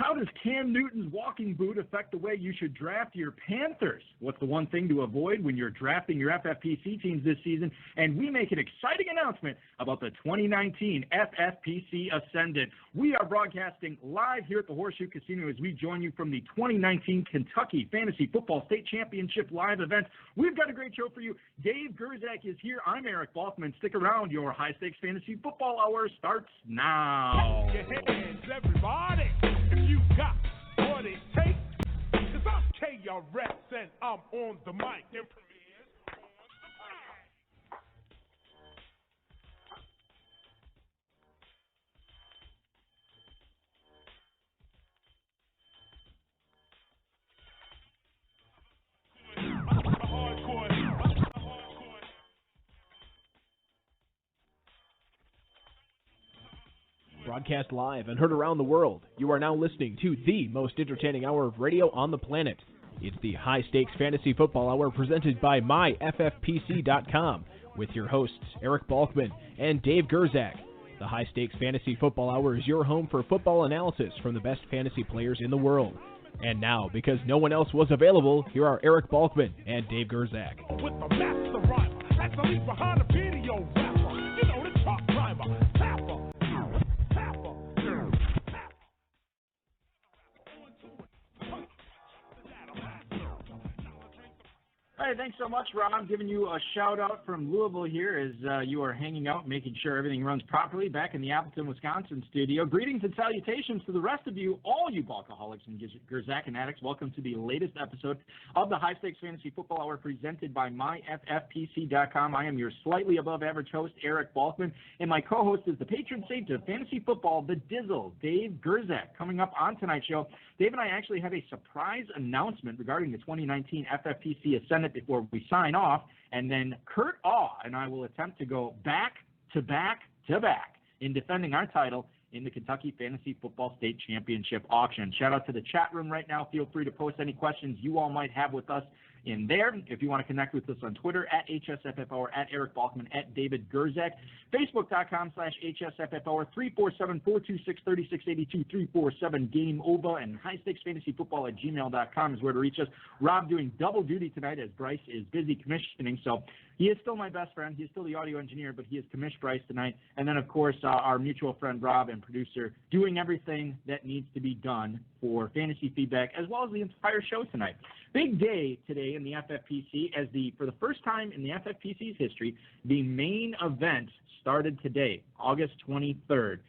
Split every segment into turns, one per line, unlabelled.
How does Cam Newton's walking boot affect the way you should draft your Panthers? What's the one thing to avoid when you're drafting your FFPC teams this season? And we make an exciting announcement about the 2019 FFPC Ascendant. We are broadcasting live here at the Horseshoe Casino as we join you from the 2019 Kentucky Fantasy Football State Championship live event. We've got a great show for you. Dave Gerzak is here. I'm Eric Balkman. Stick around. Your high-stakes fantasy football hour starts now.
Clap your hands, everybody, if you got what it takes. Cause I'm KRS and I'm on the mic. And premieres on the
Broadcast live and heard around the world, you are now listening to the most entertaining hour of radio on the planet. It's the High Stakes Fantasy Football Hour presented by MyFFPC.com with your hosts Eric Balkman and Dave Gerzak. The High Stakes Fantasy Football Hour is your home for football analysis from the best fantasy players in the world. And now, because no one else was available, here are Eric Balkman and Dave Gerzak.
with the master rhymer, that's the lead behind the video rapper. You know the truck driver, tapper.
All right, thanks so much, Rob. I'm giving you a shout-out from Louisville here as you are hanging out, making sure everything runs properly back in the Appleton, Wisconsin studio. Greetings and salutations to the rest of you, all you Balkaholics and Gerzak addicts. Welcome to the latest episode of the High Stakes Fantasy Football Hour presented by MyFFPC.com. I am your slightly above-average host, Eric Balkman, and my co-host is the patron saint of fantasy football, the Dizzle, Dave Gerzak. Coming up on tonight's show, Dave and I actually have a surprise announcement regarding the 2019 FFPC Ascendant before we sign off, and then Kurt Awe and I will attempt to go back to back to back in defending our title in the Kentucky Fantasy Football State Championship auction. Shout out to the chat room right now. Feel free to post any questions you all might have with us in there. If you want to connect with us on Twitter, at HSFFhour, at Eric Balkman, at David Gerzak, Facebook.com/HSFFhour, 347-426-3682, 347-GAME-OVA, and highstakesfantasyfootball@gmail.com is where to reach us. Rob doing double duty tonight as Bryce is busy commissioning, so he is still my best friend. He's still the audio engineer, but he has commissioned Bryce tonight. And then, of course, our mutual friend Rob and producer doing everything that needs to be done for fantasy feedback as well as the entire show tonight. Big day today in the FFPC as for the first time in the FFPC's history, the main event started today, August 23rd.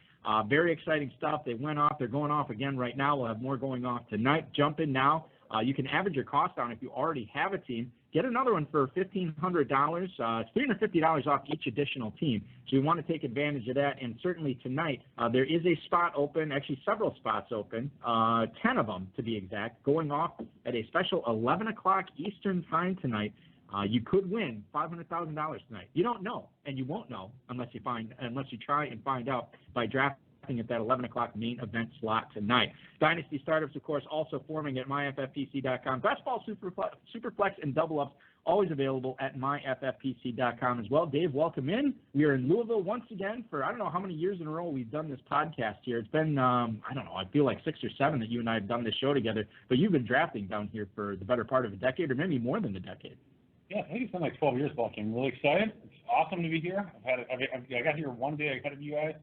Very exciting stuff. They went off. They're going off again right now. We'll have more going off tonight. Jump in now. You can average your cost down if you already have a team. Get another one for $1,500. It's $350 off each additional team. So we want to take advantage of that. And certainly tonight, there is a spot open, actually several spots open, 10 of them to be exact, going off at a special 11 o'clock Eastern time tonight. You could win $500,000 tonight. You don't know, and you won't know unless you try and find out by drafting at that 11 o'clock main event slot tonight. Dynasty startups, of course, also forming at myffpc.com. Best ball, superflex, and double ups always available at myffpc.com as well. Dave, welcome in. We are in Louisville once again for I don't know how many years in a row we've done this podcast here. It's been, I don't know, I feel like 6 or 7 that you and I have done this show together, but you've been drafting down here for the better part of a decade or maybe more than a decade.
Yeah, I think it's been like 12 years, Balky. I'm really excited. It's awesome to be here. I got here one day ahead of you guys.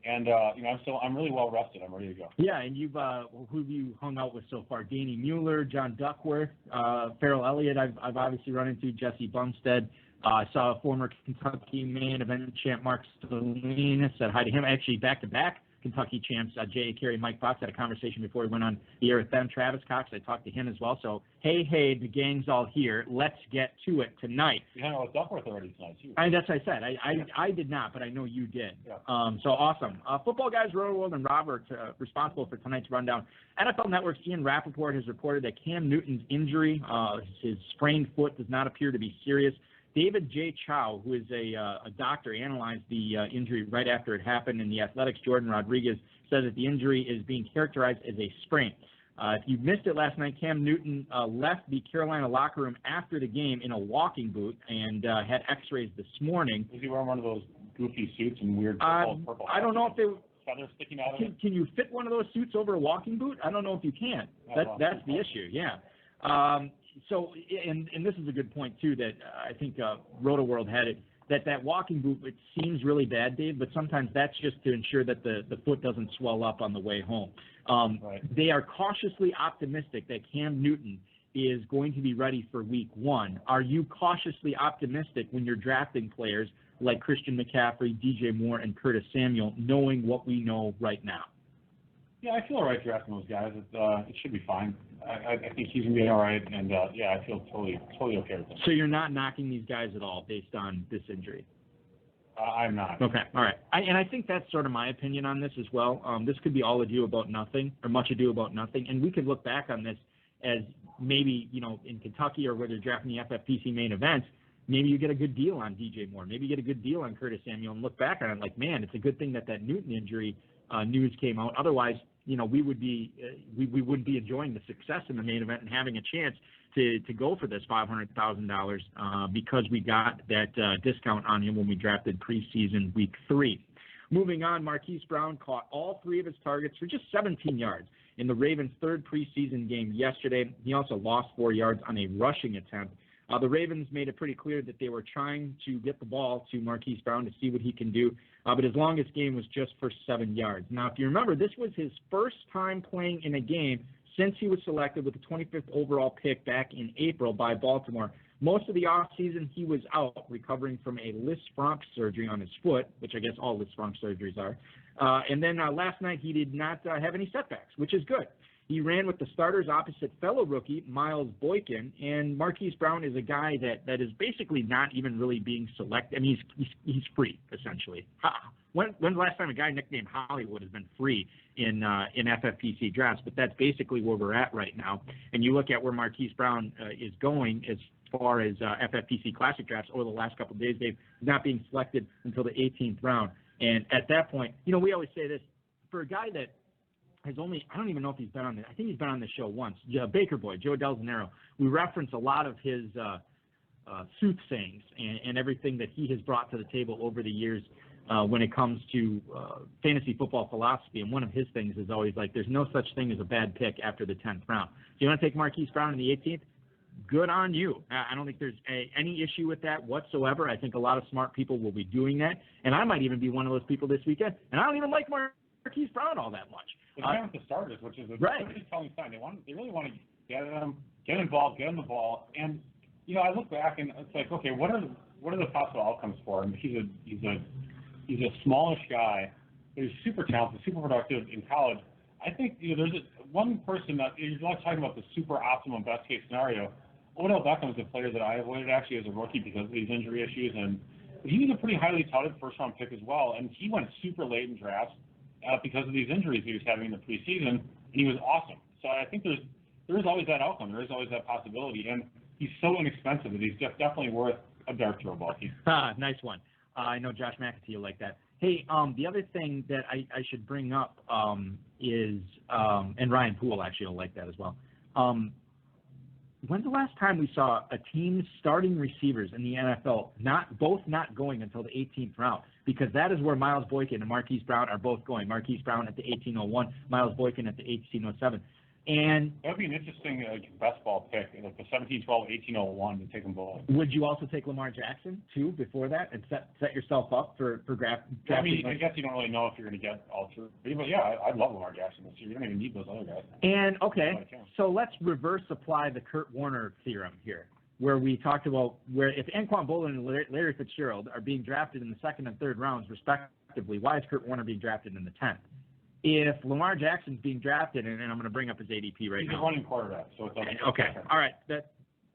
And, I'm really well rested. I'm ready to go.
Yeah, and who have you hung out with so far? Danny Mueller, John Duckworth, Farrell Elliott, I've obviously run into, Jesse Bumstead. I saw a former Kentucky main event champ, Mark Salinas, said hi to him. Actually, back-to-back Kentucky champs, Jay Carey, Mike Fox, had a conversation before we went on the air with them. Travis Cox, I talked to him as well. So, hey, the gang's all here. Let's get to it tonight.
You hung out with Duckworth already tonight, too.
That's what I said. I did not, but I know you did.
Yeah.
So awesome. Football guys, Roto World, and Robert responsible for tonight's rundown. NFL Network's Ian Rappaport has reported that Cam Newton's injury, his sprained foot, does not appear to be serious. David J. Chow, who is a doctor, analyzed the injury right after it happened, and the Athletic's Jordan Rodriguez said that the injury is being characterized as a sprain. If you missed it last night, Cam Newton left the Carolina locker room after the game in a walking boot and had x-rays this morning.
Was he wearing one of those goofy suits and weird purple?
I don't know if they
feather sticking out of it.
Can you fit one of those suits over a walking boot? I don't know if you can. That's the issue. Yeah. So, and this is a good point too that I think Roto World had it. That walking boot, it seems really bad, Dave, but sometimes that's just to ensure that the foot doesn't swell up on the way home.
Right.
They are cautiously optimistic that Cam Newton is going to be ready for week 1. Are you cautiously optimistic when you're drafting players like Christian McCaffrey, DJ Moore, and Curtis Samuel, knowing what we know right now?
Yeah, I feel all right drafting those guys. It should be fine. I think he's going to be all right, and I feel totally okay with him.
So you're not knocking these guys at all based on this injury?
I'm not.
Okay, all right. And I think that's sort of my opinion on this as well. This could be all ado about nothing, or much ado about nothing, and we could look back on this as maybe, in Kentucky or whether you're drafting the FFPC main events, maybe you get a good deal on DJ Moore. Maybe you get a good deal on Curtis Samuel and look back on it like, man, it's a good thing that Newton injury news came out. Otherwise, we would be we wouldn't be enjoying the success in the main event and having a chance to go for this $500,000 because we got that discount on him when we drafted preseason week 3. Moving on, Marquise Brown caught all 3 of his targets for just 17 yards in the Ravens' 3rd preseason game yesterday. He also lost 4 yards on a rushing attempt. The Ravens made it pretty clear that they were trying to get the ball to Marquise Brown to see what he can do, but his longest game was just for 7 yards. Now, if you remember, this was his first time playing in a game since he was selected with the 25th overall pick back in April by Baltimore. Most of the offseason, he was out recovering from a Lisfranc surgery on his foot, which I guess all Lisfranc surgeries are. And then last night, he did not have any setbacks, which is good. He ran with the starters opposite fellow rookie Miles Boykin, and Marquise Brown is a guy that is basically not even really being selected. I mean, he's free, essentially. When's the last time a guy nicknamed Hollywood has been free in FFPC drafts? But that's basically where we're at right now. And you look at where Marquise Brown is going as far as FFPC Classic drafts over the last couple of days. They've not being selected until the 18th round. And at that point, we always say this, for a guy that has only, I don't even know if he's been on I think he's been on the show once, Baker Boy, Joe Del Zanero. We reference a lot of his soothsayings and everything that he has brought to the table over the years when it comes to fantasy football philosophy. And one of his things is always like, there's no such thing as a bad pick after the 10th round. So you want to take Marquise Brown in the 18th? Good on you. I don't think there's any issue with that whatsoever. I think a lot of smart people will be doing that. And I might even be one of those people this weekend. And I don't even like Marquise Brown all that much.
They're playing with the starters, which is a pretty telling sign. They really want to get involved, get on the ball. And, I look back and it's like, okay, what are the possible outcomes for him? He's a smallish guy, but he's super talented, super productive in college. I think, there's one person that you're not talking about the super optimum best case scenario. Odell Beckham is a player that I avoided actually as a rookie because of these injury issues, and he was a pretty highly touted first-round pick as well, and he went super late in drafts because of these injuries he was having in the preseason, and he was awesome. So I think there is always that outcome. There is always that possibility, and he's so inexpensive that he's just definitely worth a dart throw ball.
Nice one. I know Josh McAtee will like that. Hey, the other thing that I should bring up is, and Ryan Poole actually will like that as well. When's the last time we saw a team's starting receivers in the NFL not going until the 18th round? Because that is where Miles Boykin and Marquise Brown are both going. Marquise Brown at the 1801, Miles Boykin at the 1807. And
that would be an interesting best ball pick, like the 1712, 1801 to take them both.
Would you also take Lamar Jackson too before that and set yourself up for drafting?
I mean, I guess you don't really know if you're going to get all 3, but yeah, I'd love Lamar Jackson this year. You don't even need those other guys.
And okay, so let's reverse apply the Kurt Warner theorem here, where we talked about where if Anquan Boldin and Larry Fitzgerald are being drafted in the 2nd and 3rd rounds respectively, why is Kurt Warner being drafted in the 10th? If Lamar Jackson's being drafted, and I'm going to bring up his ADP right now.
He's a running quarterback, so it's
okay. All right.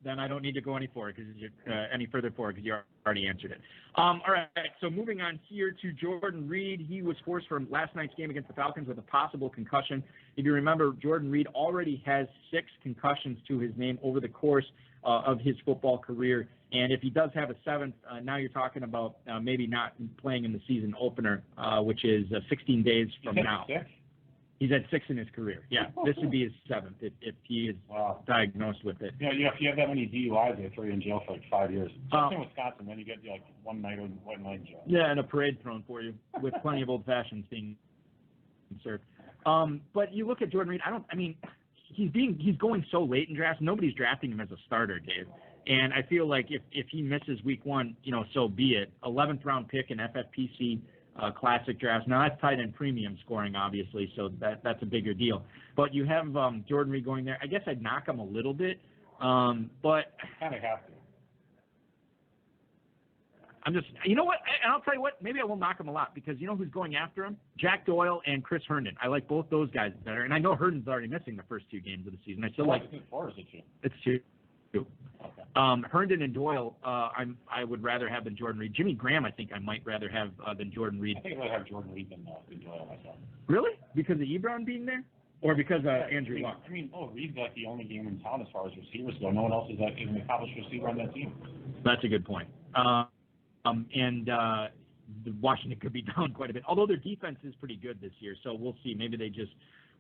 Then I don't need to go any further because you already answered it. All right. So moving on here to Jordan Reed. He was forced from last night's game against the Falcons with a possible concussion. If you remember, Jordan Reed already has 6 concussions to his name over the course of his football career. And if he does have a 7th, now you're talking about maybe not playing in the season opener, which is 16 days from now.
6?
He's had 6 in his career. Yeah, this would be his 7th if he is diagnosed with it.
Yeah, if you have that many DUIs, they throw you in jail for like 5 years. Just in Wisconsin, then you get like one night in jail.
Yeah, and a parade thrown for you with plenty of old fashions being served. But you look at Jordan Reed. He's going so late in drafts. Nobody's drafting him as a starter, Dave. And I feel like if he misses week one, so be it. 11th round pick in FFPC classic drafts. Now that's tight end premium scoring, obviously, so that's a bigger deal. But you have Jordan Reed going there. I guess I'd knock him a little bit, but
kind of have to.
I'm just, you know what? And I'll tell you what. Maybe I will knock him a lot because you know who's going after him? Jack Doyle and Chris Herndon. I like both those guys better, and I know Herndon's already missing the first 2 games of the season. I still like. It's 2. Okay. Herndon and Doyle, I would rather have than Jordan Reed. Jimmy Graham, I think I might rather have than Jordan Reed.
I think I'd rather have Jordan Reed than Doyle myself.
Really? Because of Ebron being there, or because Andrew Luck?
Reed's like the only game in town as far as receivers go. No one else is an accomplished receiver on that team.
That's a good point. Washington could be down quite a bit, although their defense is pretty good this year. So we'll see. Maybe they just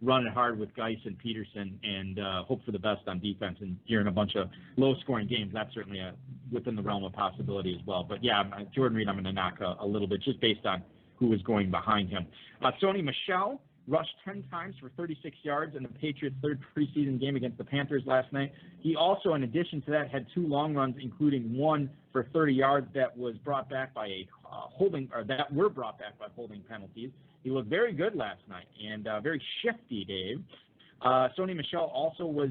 run it hard with Geis and Peterson and hope for the best on defense. And you're in a bunch of low-scoring games. That's certainly within the realm of possibility as well. But, yeah, Jordan Reed I'm going to knock a little bit just based on who is going behind him. Sony Michel rushed 10 times for 36 yards in the Patriots' third preseason game against the Panthers last night. He also, in addition to that, had 2 long runs, including one for 30 yards that was brought back by that were brought back by holding penalties. He looked very good last night and very shifty, Dave. Sony Michel also was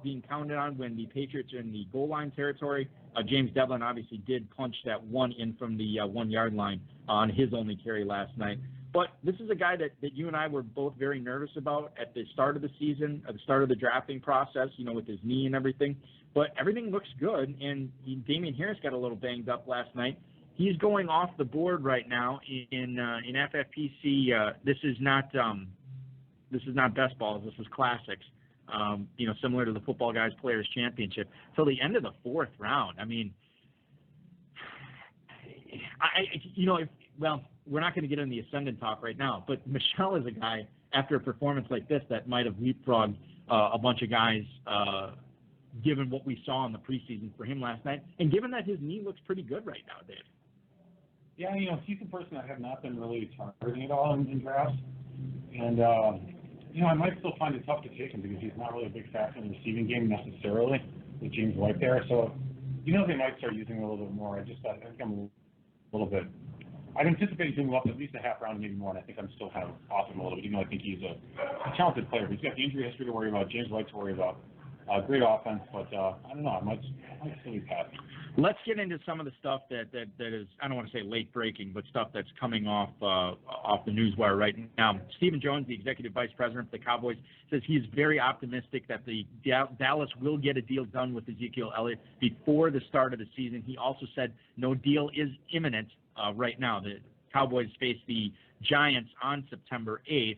being counted on when the Patriots are in the goal line territory. James Devlin obviously did punch that one in from the 1-yard line on his only carry last night. But this is a guy that you and I were both very nervous about at the start of the season, at the start of the drafting process, with his knee and everything. But everything looks good, and Damian Harris got a little banged up last night. He's going off the board right now in FFPC. This is not best balls. This is classics. Similar to the Football Guys Players Championship till the end of the 4th round. We're not going to get into the ascendant talk right now, but Michel is a guy after a performance like this that might have leapfrogged a bunch of guys. Given what we saw in the preseason for him last night, and given that his knee looks pretty good right now, Dave.
Yeah, he's a person that have not been really targeting at all in drafts. And, I might still find it tough to take him because he's not really a big factor in the receiving game necessarily with James White there. So, they might start using him a little bit more. I think I'm a little bit – I'd anticipate him up at least a half round, maybe more, and I think I'm still kind of off him a little bit, even though I think he's a talented player. But he's got the injury history to worry about, James White to worry about. Great offense, but I don't know. I might still be passing.
Let's get into some of the stuff that is, I don't want to say late breaking, but stuff that's coming off the newswire right now. Stephen Jones, the executive vice president for the Cowboys, says he's very optimistic that the Dallas will get a deal done with Ezekiel Elliott before the start of the season. He also said no deal is imminent right now. The Cowboys face the Giants on September 8th.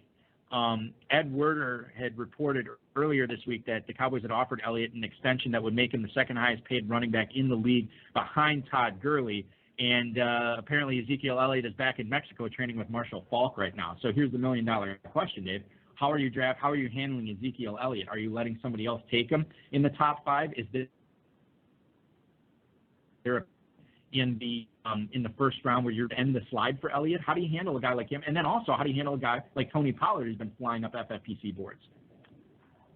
Ed Werder had reported earlier this week that the Cowboys had offered Elliott an extension that would make him the second highest paid running back in the league behind Todd Gurley. And apparently Ezekiel Elliott is back in Mexico training with Marshall Faulk right now. So here's the $1 million question, Dave. How are you handling Ezekiel Elliott? Are you letting somebody else take him in the top 5? Is there in the first round where you're end the slide for Elliott? How do you handle a guy like him? And then also, how do you handle a guy like Tony Pollard who's been flying up FFPC boards?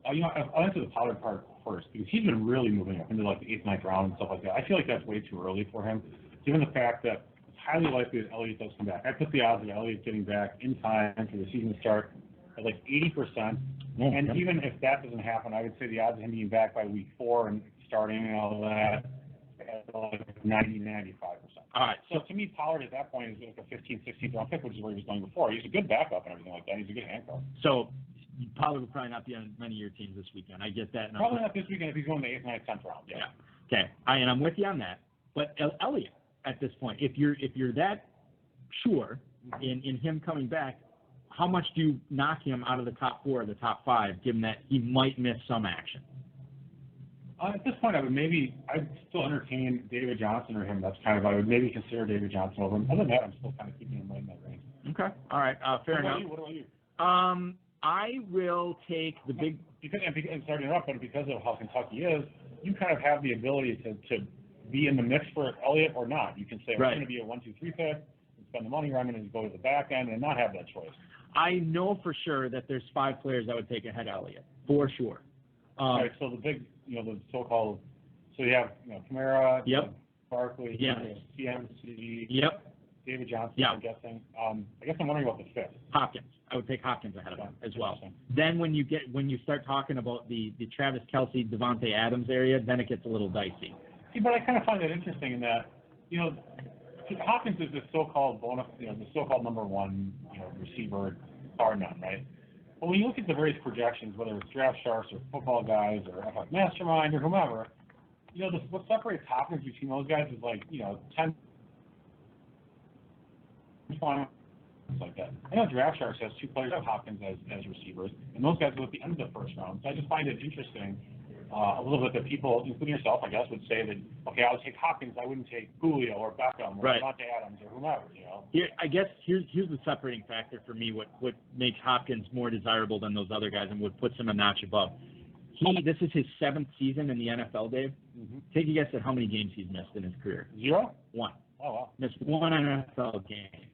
I'll answer the Pollard part first because he's been really moving up into like the 8th, 9th round and stuff like that. I feel like that's way too early for him, given the fact that it's highly likely that Elliott does come back. I put the odds of Elliott getting back in time for the season to start at like 80%. And even if that doesn't happen, I would say the odds of him being back by week 4 and starting and all of that at like 90-95%.
All right.
So to me, Pollard at that point is like a 15th, 16th round pick, which is where he was going before. He's a good backup and everything like that. He's a good handcuff.
So Pollard will probably not be on many of your teams this weekend. I get that.
Probably not this weekend if he's going to the 8th, 9th, 10th round. Yeah.
Okay. And I'm with you on that. But Elliott, at this point, if you're that sure in him coming back, how much do you knock him out of the top 4 or the top 5, given that he might miss some action?
At this point, I'd still entertain David Johnson or him. I would maybe consider David Johnson over him. Other than that, I'm still kind of keeping him right in that range.
Okay. All right. Fair enough.
What about you?
I will take the big.
Sorry to interrupt, but because of how Kentucky is, you kind of have the ability to be in the mix for Elliott or not. You can say, I'm going to be a 1, 2, 3 pick, and spend the money, or I'm going to go to the back end and not have that choice.
I know for sure that there's 5 players I would take ahead of Elliott, for sure.
All right, so the big, the so-called, so you have, Kamara,
Yep.
Barkley,
Yes.
CMC,
Yep.
David Johnson,
Yeah.
I'm guessing. I guess I'm wondering about the 5th.
Hopkins. I would take Hopkins ahead of him as well.
Interesting.
Then when you start talking about the Travis Kelce, Devontae Adams area, then it gets a little dicey.
See, but I kind of find that interesting in that, Hopkins is the so-called the so-called number 1, receiver, bar none, right? But when you look at the various projections, whether it's Draft Sharks or Football Guys or FF Mastermind or whomever, what separates Hopkins between those guys is 10, 20, like that. I know Draft Sharks has 2 players of Hopkins as receivers, and those guys go at the end of the first round. So I just find it interesting a little bit that people, including yourself, I guess, would say that, okay, I would take Hopkins, I wouldn't take Julio or Beckham or Devontae Adams or whomever,
Here, I guess here's the separating factor for me, what makes Hopkins more desirable than those other guys and what puts him a notch above. This is his 7th season in the NFL, Dave. Mm-hmm. Take a guess at how many games he's missed in his career.
0?
1.
Oh, wow.
Missed 1 NFL game.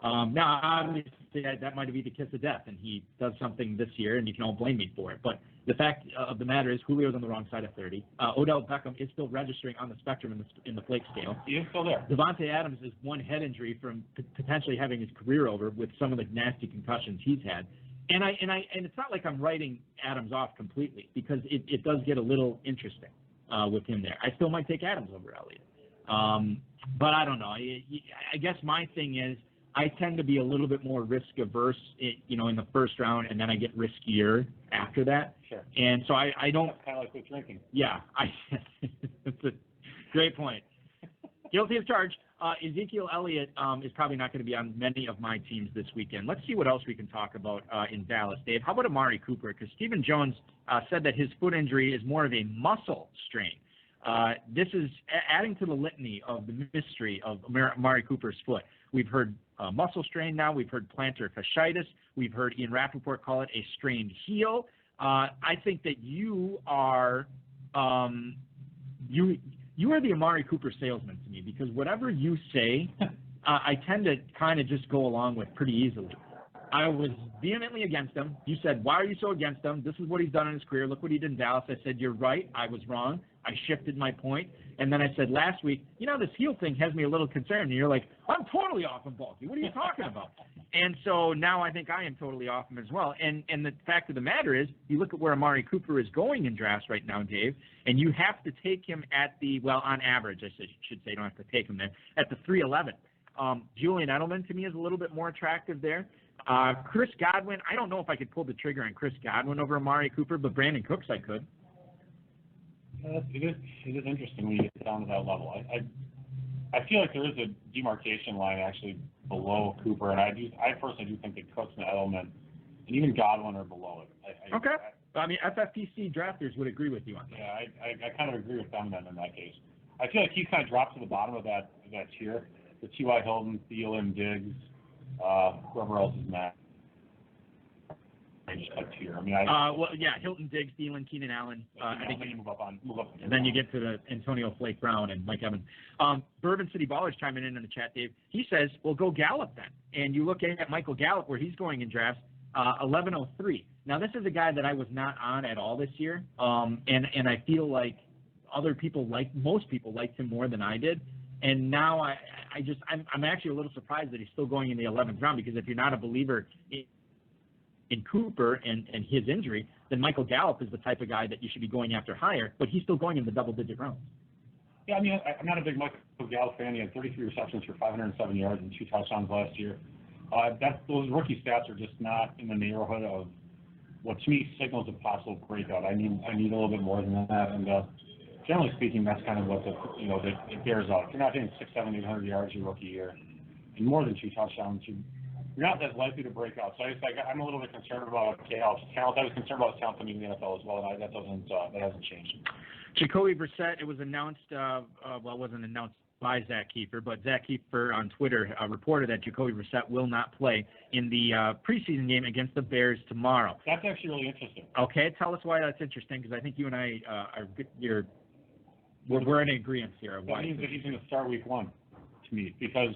Now, obviously, that might be the kiss of death, and he does something this year, and you can all blame me for it. But the fact of the matter is, Julio's on the wrong side of 30. Odell Beckham is still registering on the spectrum in the flake scale.
He is still there.
Devontae Adams is one head injury from potentially having his career over with some of the nasty concussions he's had. And it's not like I'm writing Adams off completely, because it does get a little interesting with him there. I still might take Adams over Elliott. But I don't know. I guess my thing is, I tend to be a little bit more risk averse, in the first round, and then I get riskier after that.
Sure.
And so I don't.
That's kind of like with drinking.
Yeah, that's a great point. Guilty of charged. Ezekiel Elliott is probably not going to be on many of my teams this weekend. Let's see what else we can talk about in Dallas, Dave. How about Amari Cooper? Because Stephen Jones said that his foot injury is more of a muscle strain. This is adding to the litany of the mystery of Amari Cooper's foot. We've heard muscle strain now. We've heard plantar fasciitis. We've heard Ian Rappaport call it a strained heel. I think that you are you are the Amari Cooper salesman to me, because whatever you say, I tend to kind of just go along with pretty easily. I was vehemently against him. You said, why are you so against him? This is what he's done in his career. Look what he did in Dallas. I said, you're right. I was wrong. I shifted my point. And then I said last week, this heel thing has me a little concerned. And you're like, I'm totally off him, Balky. What are you talking about? And so now I think I am totally off him as well. And the fact of the matter is, you look at where Amari Cooper is going in drafts right now, Dave, and you have to take him at on average, I should say, you don't have to take him there, at the 311. Julian Edelman, to me, is a little bit more attractive there. Chris Godwin, I don't know if I could pull the trigger on Chris Godwin over Amari Cooper, but Brandon Cooks I could.
It is interesting when you get down to that level. I feel like there is a demarcation line actually below Cooper, and I personally do think that Cooks and Edelman and even Godwin are below it.
Okay. FFPC drafters would agree with you on that.
Yeah, I kind of agree with them then in that case. I feel like he kind of drops to the bottom of that tier. The T.Y. Hilton, Thielen, Diggs, whoever else is in that. Tier.
Hilton, Diggs, Thielen, Keenan Allen. I think
you move up.
And then you get to the Antonio Flake Brown and Mike Evans. Bourbon City Ballers chiming in the chat, Dave. He says, well, go Gallup then. And you look at Michael Gallup, where he's going in drafts, 1103. Now, this is a guy that I was not on at all this year, and I feel like most people liked him more than I did. And now I'm actually a little surprised that he's still going in the 11th round, because if you're not a believer in Cooper and his injury, then Michael Gallup is the type of guy that you should be going after higher, but he's still going in the double-digit rounds.
Yeah, I'm not a big Michael Gallup fan. He had 33 receptions for 507 yards and 2 touchdowns last year. Those rookie stats are just not in the neighborhood of what to me signals a possible breakout. I need a little bit more than that, and generally speaking, that's kind of what it bears out. If you're not hitting 600, 700, 800 yards your rookie year and more than 2 touchdowns, you're not as likely to break out. So I'm a little bit concerned about Gallup's talent. I was concerned about his talent coming in the NFL as well, and that hasn't changed.
Jacoby Brissett, it was announced, it wasn't announced by Zach Kiefer, but Zach Kiefer on Twitter reported that Jacoby Brissett will not play in the preseason game against the Bears tomorrow.
That's actually really interesting.
Okay, tell us why that's interesting, because I think you and I we're in agreement here.
That means that he's going to start week 1. to me because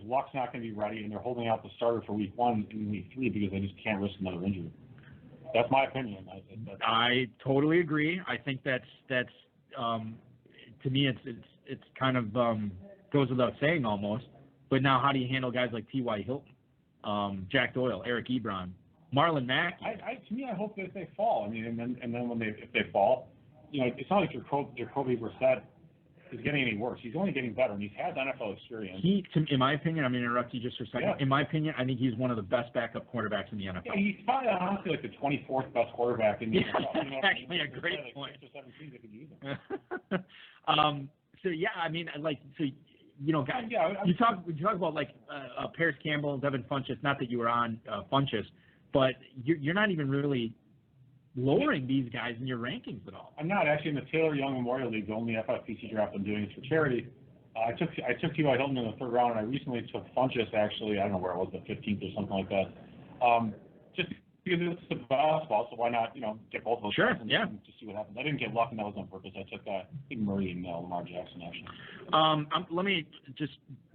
Luck's not going to be ready, and they're holding out the starter for week 1 and week 3 because they just can't risk another injury. That's my opinion.
I totally agree. I think that's to me it's kind of goes without saying almost. But now, how do you handle guys like T.Y. Hilton, Jack Doyle, Eric Ebron, Marlon Mack?
To me, I hope that they fall. I mean, and then if they fall, it's not like Jacoby Brissett is getting any worse. He's only getting better, and he's had NFL experience. In my opinion, I'm going to interrupt you just for a second. Yeah. In my opinion, I think he's one of the best backup quarterbacks in the NFL. Yeah, he's probably honestly like the 24th best quarterback in the NFL.
That's actually a great point. 6 or 7 teams that could use him. So yeah, I mean, like, so guys, you talk about like Paris Campbell, Devin Funchess. Not that you were on Funchess, but you're not even really lowering these guys in your rankings at all.
I'm not actually in the Taylor Young Memorial League, the only FFPC draft I'm doing is for charity. I took T.Y. Hilton in the 3rd round, and I recently took Funchess. Actually, I don't know where it was, the 15th or something like that. Just because it's the basketball, so why not get both of those?
Sure,
and just see what happens. I didn't get Luck, and that was on purpose. I took I think Murray and Lamar Jackson actually.
Let me just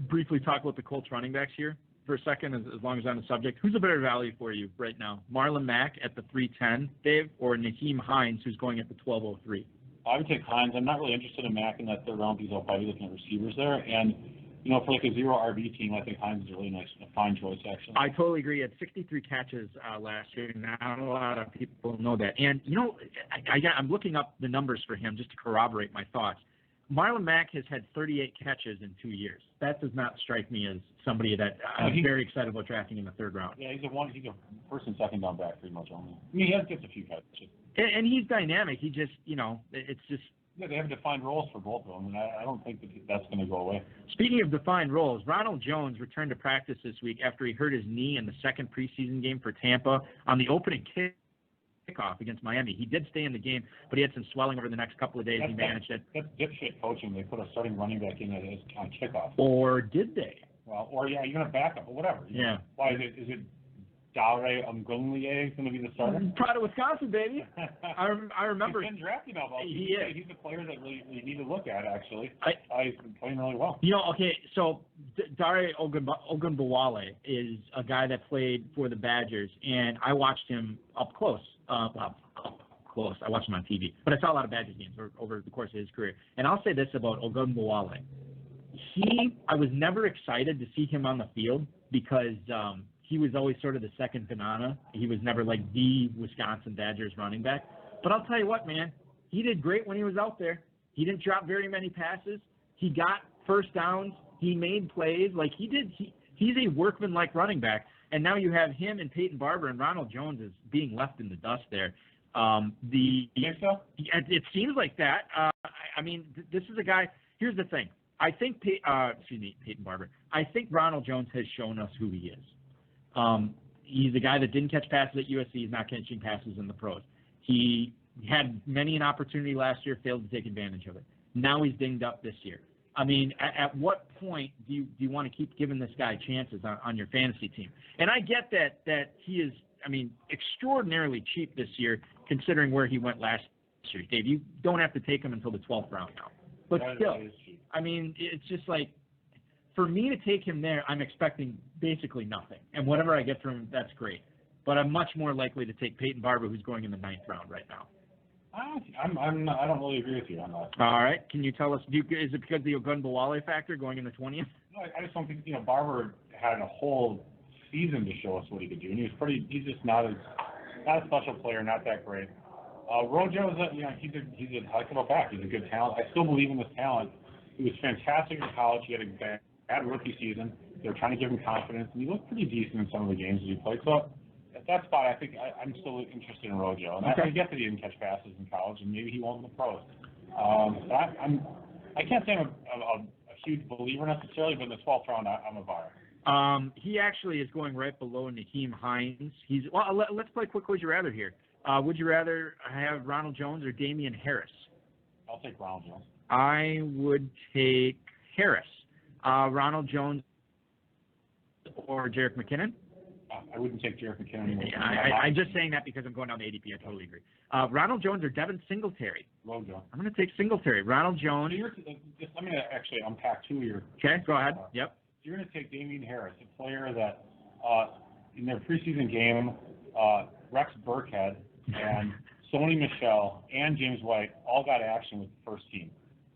briefly talk about the Colts running backs here for a second, as long as I'm on the subject. Who's a better value for you right now? Marlon Mack at the 310, Dave, or Nyheim Hines, who's going at the 1203?
I would take Hines. I'm not really interested in Mack in that 3rd round because I'll probably be looking at receivers there. And, for like a 0 RB team, I think Hines is a really a fine choice, actually.
I totally agree. He had 63 catches last year. Not a lot of people know that. And, I'm looking up the numbers for him just to corroborate my thoughts. Marlon Mack has had 38 catches in 2 years. That does not strike me as somebody that I'm very excited about drafting in the 3rd round.
Yeah, he's a first and second down back pretty much only. I mean, he has gets a few catches.
And he's dynamic. He just, it's just.
Yeah, they have defined roles for both of them, and I don't think that's going to go away.
Speaking of defined roles, Ronald Jones returned to practice this week after he hurt his knee in the 2nd preseason game for Tampa on the opening kickoff against Miami. He did stay in the game, but he had some swelling over the next couple of days. He managed it.
That's dipshit coaching. They put a starting running back in on kickoff.
Or did they?
Well, or you're going to back up, or whatever.
Yeah.
Why is it Dare Umgunlie going to be the starter?
Proud of Wisconsin, baby. I remember.
He's been drafted now, though. He's a player that really you need to look at, actually. He's been playing really well.
Okay, so Dare Ogunbowale is a guy that played for the Badgers, and I watched him up close. Up close. I watched him on TV. But I saw a lot of Badgers games over the course of his career. And I'll say this about Ogunbowale. I was never excited to see him on the field because he was always sort of the second banana. He was never like the Wisconsin Badgers running back. But I'll tell you what, man, he did great when he was out there. He didn't drop very many passes. He got first downs. He made plays. Like he's a workman-like running back. And now you have him and Peyton Barber, and Ronald Jones is being left in the dust there.
You think so?
It seems like that. I mean, this is a guy. Here's the thing. I think Peyton Barber. I think Ronald Jones has shown us who he is. He's a guy that didn't catch passes at USC. He's not catching passes in the pros. He had many an opportunity last year, failed to take advantage of it. Now he's dinged up this year. I mean, at what point do you want to keep giving this guy chances on your fantasy team? And I get that he is, extraordinarily cheap this year considering where he went last year. Dave, you don't have to take him until the 12th round now. But still, it's just like, for me to take him there, I'm expecting basically nothing. And whatever I get from him, that's great. But I'm much more likely to take Peyton Barber, who's going in the 9th round right now.
I don't really agree with you on that.
All right. Can you tell us, is it because of the Ogunbowale factor going in the 20th?
No, I just don't think, Barber had a whole season to show us what he could do. And he's just not a special player, not that great. Rojo is he's a heck of a back. He's a good talent. I still believe in this talent. He was fantastic in college. He had a bad rookie season. They were trying to give him confidence, and he looked pretty decent in some of the games that he played. So at that spot, I think I'm still interested in Rojo. And I get that he didn't catch passes in college, and maybe he won't in the pros. I can't say I'm a huge believer necessarily, but in the 12th round, I'm a buyer.
He actually is going right below Nyheim Hines. Let's play quick Would You Rather here. Would you rather have Ronald Jones or Damian Harris?
I'll take Ronald Jones.
I would take Harris. Ronald Jones or Jerick McKinnon?
I wouldn't take Jarek McKinnon.
I'm just saying that because I'm going down the ADP. I totally agree. Ronald Jones or Devin Singletary?
Low Jones.
I'm going to take Singletary. Ronald Jones.
I'm going to actually unpack two here.
Okay, go ahead. Yep.
You're going to take Damian Harris, a player that in their preseason game, Rex Burkhead and Sony Michel and James White all got action with the first team.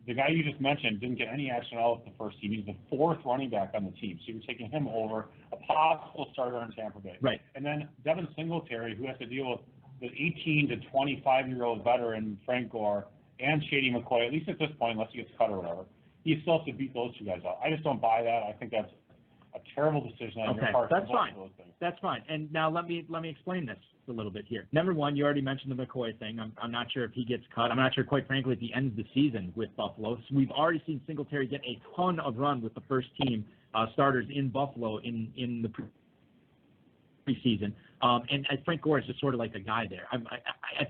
The guy you just mentioned didn't get any action at all with the first team. He's the fourth running back on the team. So you're taking him over a possible starter in Tampa Bay.
Right.
And then Devin Singletary, who has to deal with the 18 to 25-year-old veteran Frank Gore and Shady McCoy, at least at this point, unless he gets cut or whatever. He still has to beat those two guys out. I just don't buy that. I think that's a terrible decision on your part.
That's fine. That's fine. And now let me explain this a little bit here. Number one, you already mentioned the McCoy thing. I'm not sure if he gets cut. I'm not sure, quite frankly, at the end of the season with Buffalo. So we've already seen Singletary get a ton of run with the first team starters in Buffalo in the preseason. And Frank Gore is just sort of like the guy there.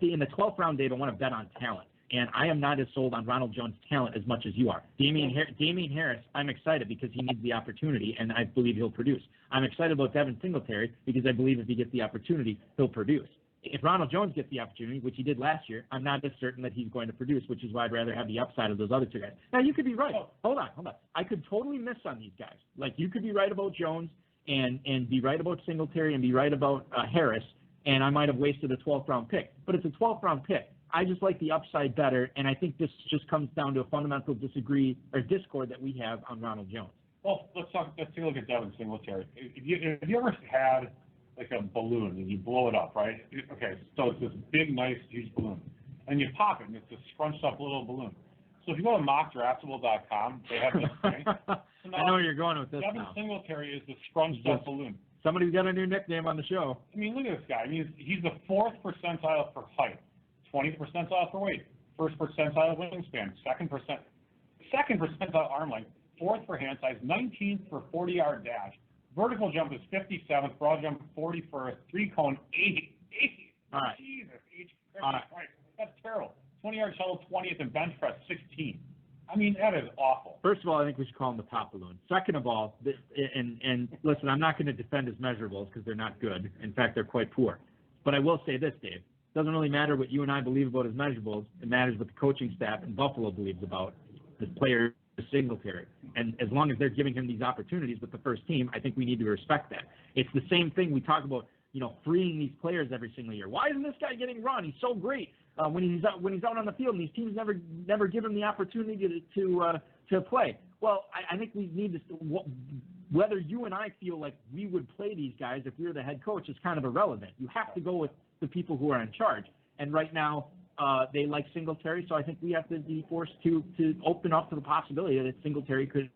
In the 12th round, Dave, I want to bet on talent. And I am not as sold on Ronald Jones' talent as much as you are. Damian Harris, I'm excited because he needs the opportunity, and I believe he'll produce. I'm excited about Devin Singletary because I believe if he gets the opportunity, he'll produce. If Ronald Jones gets the opportunity, which he did last year, I'm not as certain that he's going to produce, which is why I'd rather have the upside of those other two guys. Now, you could be right. Hold on. I could totally miss on these guys. Like, you could be right about Jones and be right about Singletary and be right about Harris, and I might have wasted a 12th-round pick. But it's a 12th-round pick. I just like the upside better, and I think this just comes down to a fundamental discord that we have on Ronald Jones.
Well, let's take a look at Devin Singletary. Have you ever had like a balloon and you blow it up, right? Okay, so it's this big, nice, huge balloon, and you pop it, and it's a scrunched up little balloon. So if you go to mockdraftable.com, they have this thing. So
I know where you're going with this.
Devin Singletary is the scrunched up balloon.
Somebody's got a new nickname on the show.
I mean, look at this guy. I mean, he's the 4th percentile for height. 20th percentile for weight, 1st percentile wingspan, 2nd percentile arm length, 4th for hand size, 19th for 40-yard dash. Vertical jump is 57th, broad jump 41st, 3-cone 80.
All right.
Jesus, all right. That's terrible. 20-yard shuttle 20th and bench press 16. I mean, that is awful.
First of all, I think we should call him the pop balloon. Second of all, and listen, I'm not going to defend his measurables because they're not good. In fact, they're quite poor. But I will say this, Dave. Doesn't really matter what you and I believe about his measurables. It matters what the coaching staff in Buffalo believes about this player, Singletary. And as long as they're giving him these opportunities with the first team, I think we need to respect that. It's the same thing we talk about, freeing these players every single year. Why isn't this guy getting run? He's so great when he's out on the field, and these teams never give him the opportunity to play. Well, I think we need to. Whether you and I feel like we would play these guys if we were the head coach is kind of irrelevant. You have to go with the people who are in charge. And right now, they like Singletary, so I think we have to be forced to open up to the possibility that Singletary could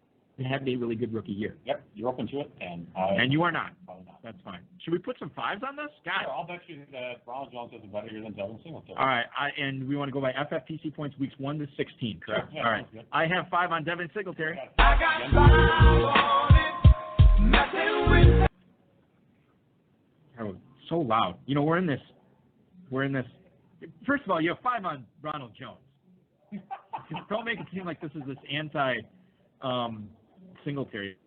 have a really good rookie year.
Yep, you're open to it,
and you are not. Probably not. That's fine. Should we put some 5s on this? God.
Sure, I'll bet you that Ronald Jones has a better year than Devin Singletary.
All right, and we want to go by FFPC points weeks 1 to 16, correct?
Sure, yeah,
all right. I have 5 on Devin Singletary.
I got 5 on it, nothing with.
Oh, so loud. We're in this. First of all, you have 5 on Ronald Jones. Don't make it seem like this is this Singletary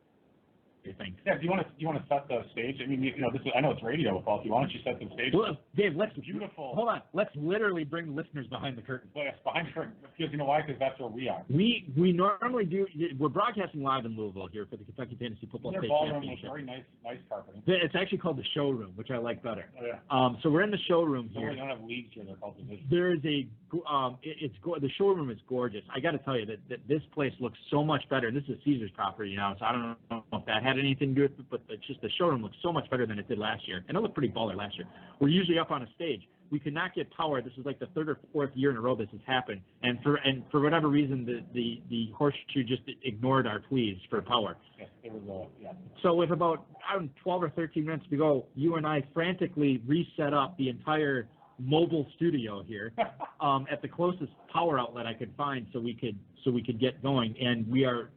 thing.
Yeah, do you want to set the stage? I mean, I know it's radio, Paul. Why don't you set the stage?
Well, Dave, let's
beautiful.
Hold on. Let's literally bring the listeners behind the curtain.
Yes, behind the curtain. Because you know why? Because that's where we are.
We normally do. We're broadcasting live in Louisville here for the Kentucky Fantasy Football State
ballroom
Championship.
With very nice carpeting.
It's actually called the showroom, which I like better.
Oh, yeah.
So we're in the showroom here.
We don't have leagues here. They're called divisions.
There is the showroom is gorgeous. I got to tell you that this place looks so much better. This is Caesar's property now, so I don't know if that had anything to do with it, but it's just the showroom looks so much better than it did last year. And it looked pretty baller last year. We're usually up on a stage. We could not get power. This is like the 3rd or 4th year in a row this has happened. And for whatever reason, the horseshoe just ignored our pleas for power.
Yeah, it was
So with about 12 or 13 minutes to go, you and I frantically reset up the entire mobile studio here at the closest power outlet I could find, so we could get going. And we are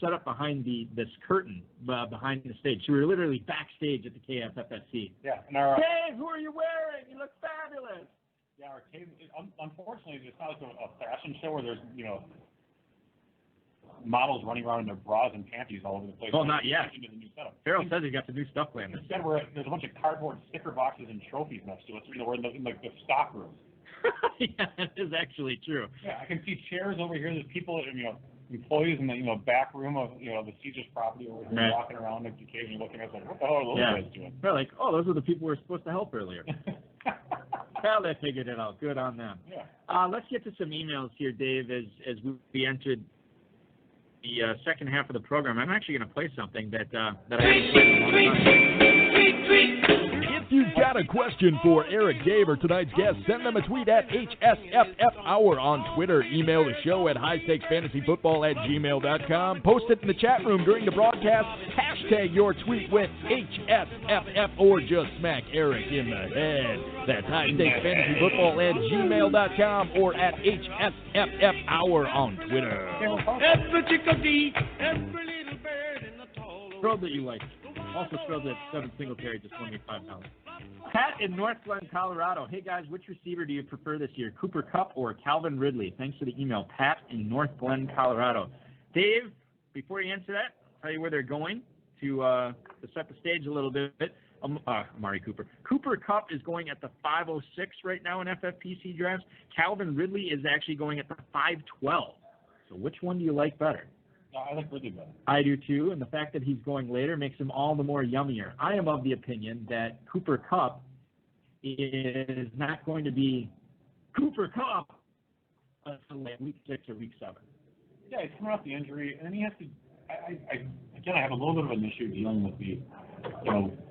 set up behind this curtain behind the stage. So we're literally backstage at the KFFSC.
Yeah, and our
Dave, who are you wearing? You look fabulous.
Yeah, our table. Unfortunately, it's not like a fashion show where there's models running around in their bras and panties all over the place.
Oh, not yet.
Into the new setup.
Farrell says he got the new stuff planned.
Instead, there's a bunch of cardboard sticker boxes and trophies next to us. We're in the stock rooms.
Yeah, that is actually true.
Yeah, I can see chairs over here. There's people, employees in the back room of the Caesars property over here walking around and occasionally looking at us like, what the hell are those guys doing?
They're like, oh, those are the people we were supposed to help earlier. Well, they figured it out. Good on them.
Yeah.
Let's get to some emails here, Dave, as we entered the second half of the program. I'm actually going to play something that I haven't played in a long time.
If you've got a question for Eric Dave or tonight's guest, send them a tweet at HSFF Hour on Twitter. Email the show at highstakesfantasyfootball@gmail.com. Post it in the chat room during the broadcast. Hashtag your tweet with HSFF or just smack Eric in the head. That's highstakesfantasyfootball@gmail.com or at HSFF Hour on Twitter.
Every chickadee, every little bird in the tall.
Thrilled that you like it. Also thrilled that Devin Singletary just won me $5. Pat in North Glen, Colorado. Hey, guys, which receiver do you prefer this year, Cooper Kupp or Calvin Ridley? Thanks for the email, Pat in North Glen, Colorado. Dave, before you answer that, I'll tell you where they're going to set the stage a little bit. Amari Cooper. Cooper Kupp is going at the 506 right now in FFPC drafts. Calvin Ridley is actually going at the 512. So which one do you like better?
I like Ridley better.
I do too, and the fact that he's going later makes him all the more yummier. I am of the opinion that Cooper Kupp is not going to be Cooper Kupp until like week 6 or week 7.
Yeah, he's coming off the injury, and then he has to. I have a little bit of an issue dealing with the,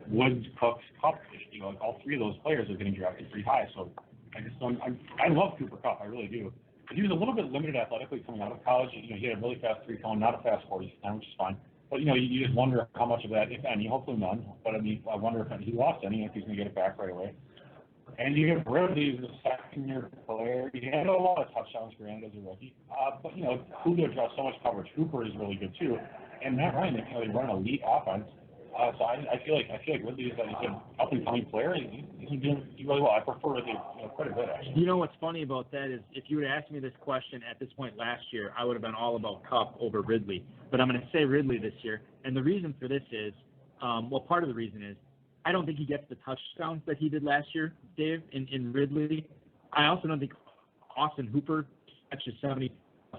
Woods, Cooks, Kupp issue. Like all three of those players are getting drafted pretty high, so I love Cooper Kupp, I really do. But he was a little bit limited athletically coming out of college. He had a really fast 3-cone, not a fast 40 time, which is fine. But you just wonder how much of that, if any, hopefully none. But I wonder if he lost any, if he's going to get it back right away. And you get Ridley, who's a second-year player. He had a lot of touchdowns, granted, as a rookie. But Julio draws so much coverage. Cooper is really good too. And Matt Ryan, they run an elite offense. So I feel like Ridley is an up-and-coming player. He's doing really well. I prefer Ridley quite a bit, actually.
You know what's funny about that is if you would ask me this question at this point last year, I would have been all about Kupp over Ridley. But I'm going to say Ridley this year. And the reason for this is, part of the reason is, I don't think he gets the touchdowns that he did last year, Dave, in Ridley. I also don't think Austin Hooper catches 70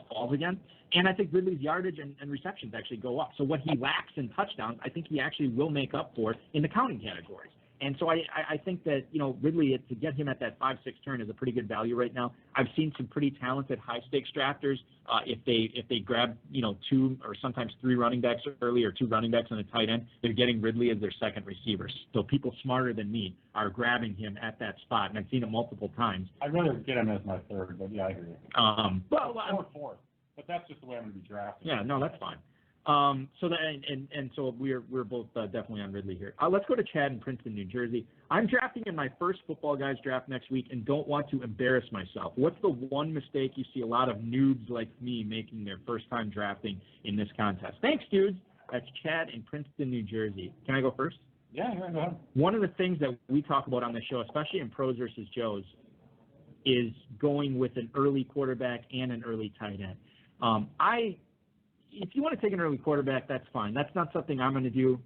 balls again. And I think Ridley's yardage and receptions actually go up. So what he lacks in touchdowns, I think he actually will make up for in the counting categories. And so I think that, Ridley, to get him at that 5-6 turn is a pretty good value right now. I've seen some pretty talented high-stakes drafters. If they grab, 2 or sometimes 3 running backs early or 2 running backs and a tight end, they're getting Ridley as their second receiver. So people smarter than me are grabbing him at that spot, and I've seen it multiple times.
I'd rather get him as my third, but yeah, I agree. Or fourth. But that's just the way I'm going to be drafted.
Yeah, no, that's fine. So we're both definitely on Ridley here. Let's go to Chad in Princeton, New Jersey. I'm drafting in my first Football Guys draft next week and don't want to embarrass myself. What's the one mistake you see a lot of noobs like me making their first time drafting in this contest? Thanks, dudes. That's Chad in Princeton, New Jersey. Can I go first?
Yeah, go ahead.
One of the things that we talk about on the show, especially in Pros versus Joes, is going with an early quarterback and an early tight end. If you want to take an early quarterback, that's fine. That's not something I'm going to do.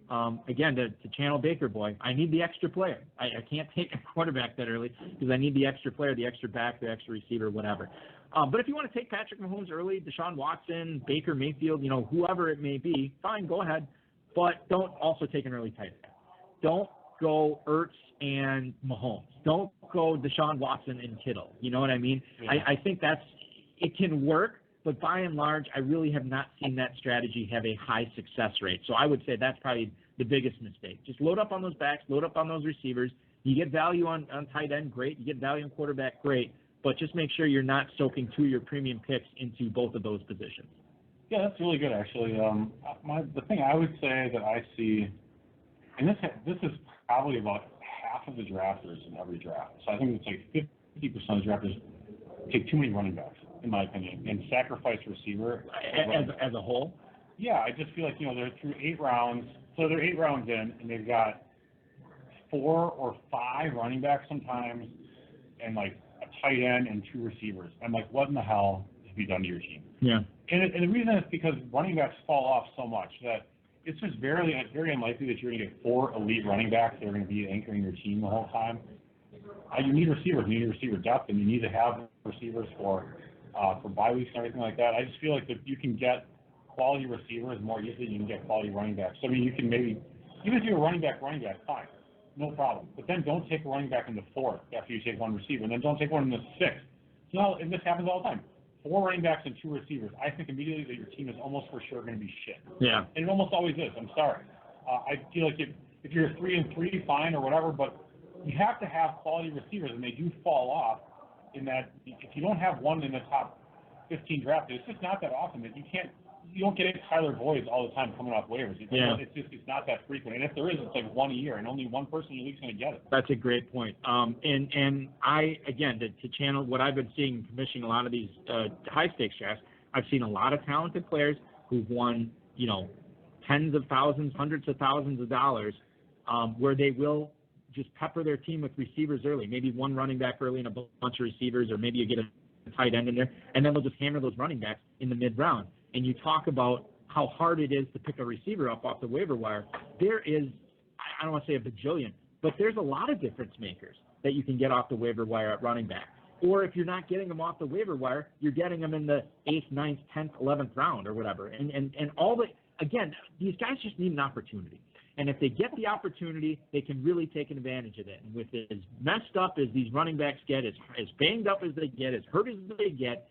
Again, to channel Baker Boy, I need the extra player. I can't take a quarterback that early because I need the extra player, the extra back, the extra receiver, whatever. But if you want to take Patrick Mahomes early, Deshaun Watson, Baker Mayfield, whoever it may be, fine, go ahead. But don't also take an early tight end. Don't go Ertz and Mahomes. Don't go Deshaun Watson and Kittle. You know what I mean? Yeah. I think it can work. But by and large, I really have not seen that strategy have a high success rate. So I would say that's probably the biggest mistake. Just load up on those backs, load up on those receivers. You get value on tight end, great. You get value on quarterback, great. But just make sure you're not soaking 2 of your premium picks into both of those positions.
Yeah, that's really good, actually. The thing I would say that I see, and this is probably about half of the drafters in every draft. So I think it's like 50% of the drafters take too many running backs, in my opinion, and sacrifice receiver
as a whole.
Yeah, I just feel like they're through 8 rounds, so they're 8 rounds in, and they've got 4 or 5 running backs sometimes, and like a tight end and 2 receivers. I'm like, what in the hell? to be done to your team.
Yeah.
And the reason is because running backs fall off so much that it's just very unlikely that you're going to get 4 elite running backs that are going to be anchoring your team the whole time. You need receivers. You need receiver depth, and you need to have receivers for bye weeks and everything like that. I just feel like that you can get quality receivers more easily than you can get quality running backs. So, I mean, you can maybe, even if you're a running back, fine, no problem. But then don't take a running back in the 4th after you take one receiver, and then don't take one in the 6th. So now, and this happens all the time. 4 running backs and 2 receivers. I think immediately that your team is almost for sure going to be shit.
Yeah.
And it almost always is. I'm sorry. I feel like if you're 3-3, fine or whatever, but you have to have quality receivers, and they do fall off in that if you don't have one in the top 15 drafted, it's just not that often that you don't get Tyler Boyds all the time coming off waivers. It's not that frequent. And if there is, it's like one a year, and only one person in the league is going to get it.
That's a great point. And I, again, to channel what I've been seeing commissioning a lot of these high-stakes drafts, I've seen a lot of talented players who've won, tens of thousands, hundreds of thousands of dollars, where they will just pepper their team with receivers early, maybe one running back early and a bunch of receivers, or maybe you get a tight end in there, and then they'll just hammer those running backs in the mid-round. And you talk about how hard it is to pick a receiver up off the waiver wire. There is, I don't want to say a bajillion, but there's a lot of difference makers that you can get off the waiver wire at running back. Or if you're not getting them off the waiver wire, you're getting them in the 8th, 9th, 10th, 11th round or whatever. And all the, again, these guys just need an opportunity. And if they get the opportunity, they can really take advantage of it. And with as messed up as these running backs get, as banged up as they get, as hurt as they get,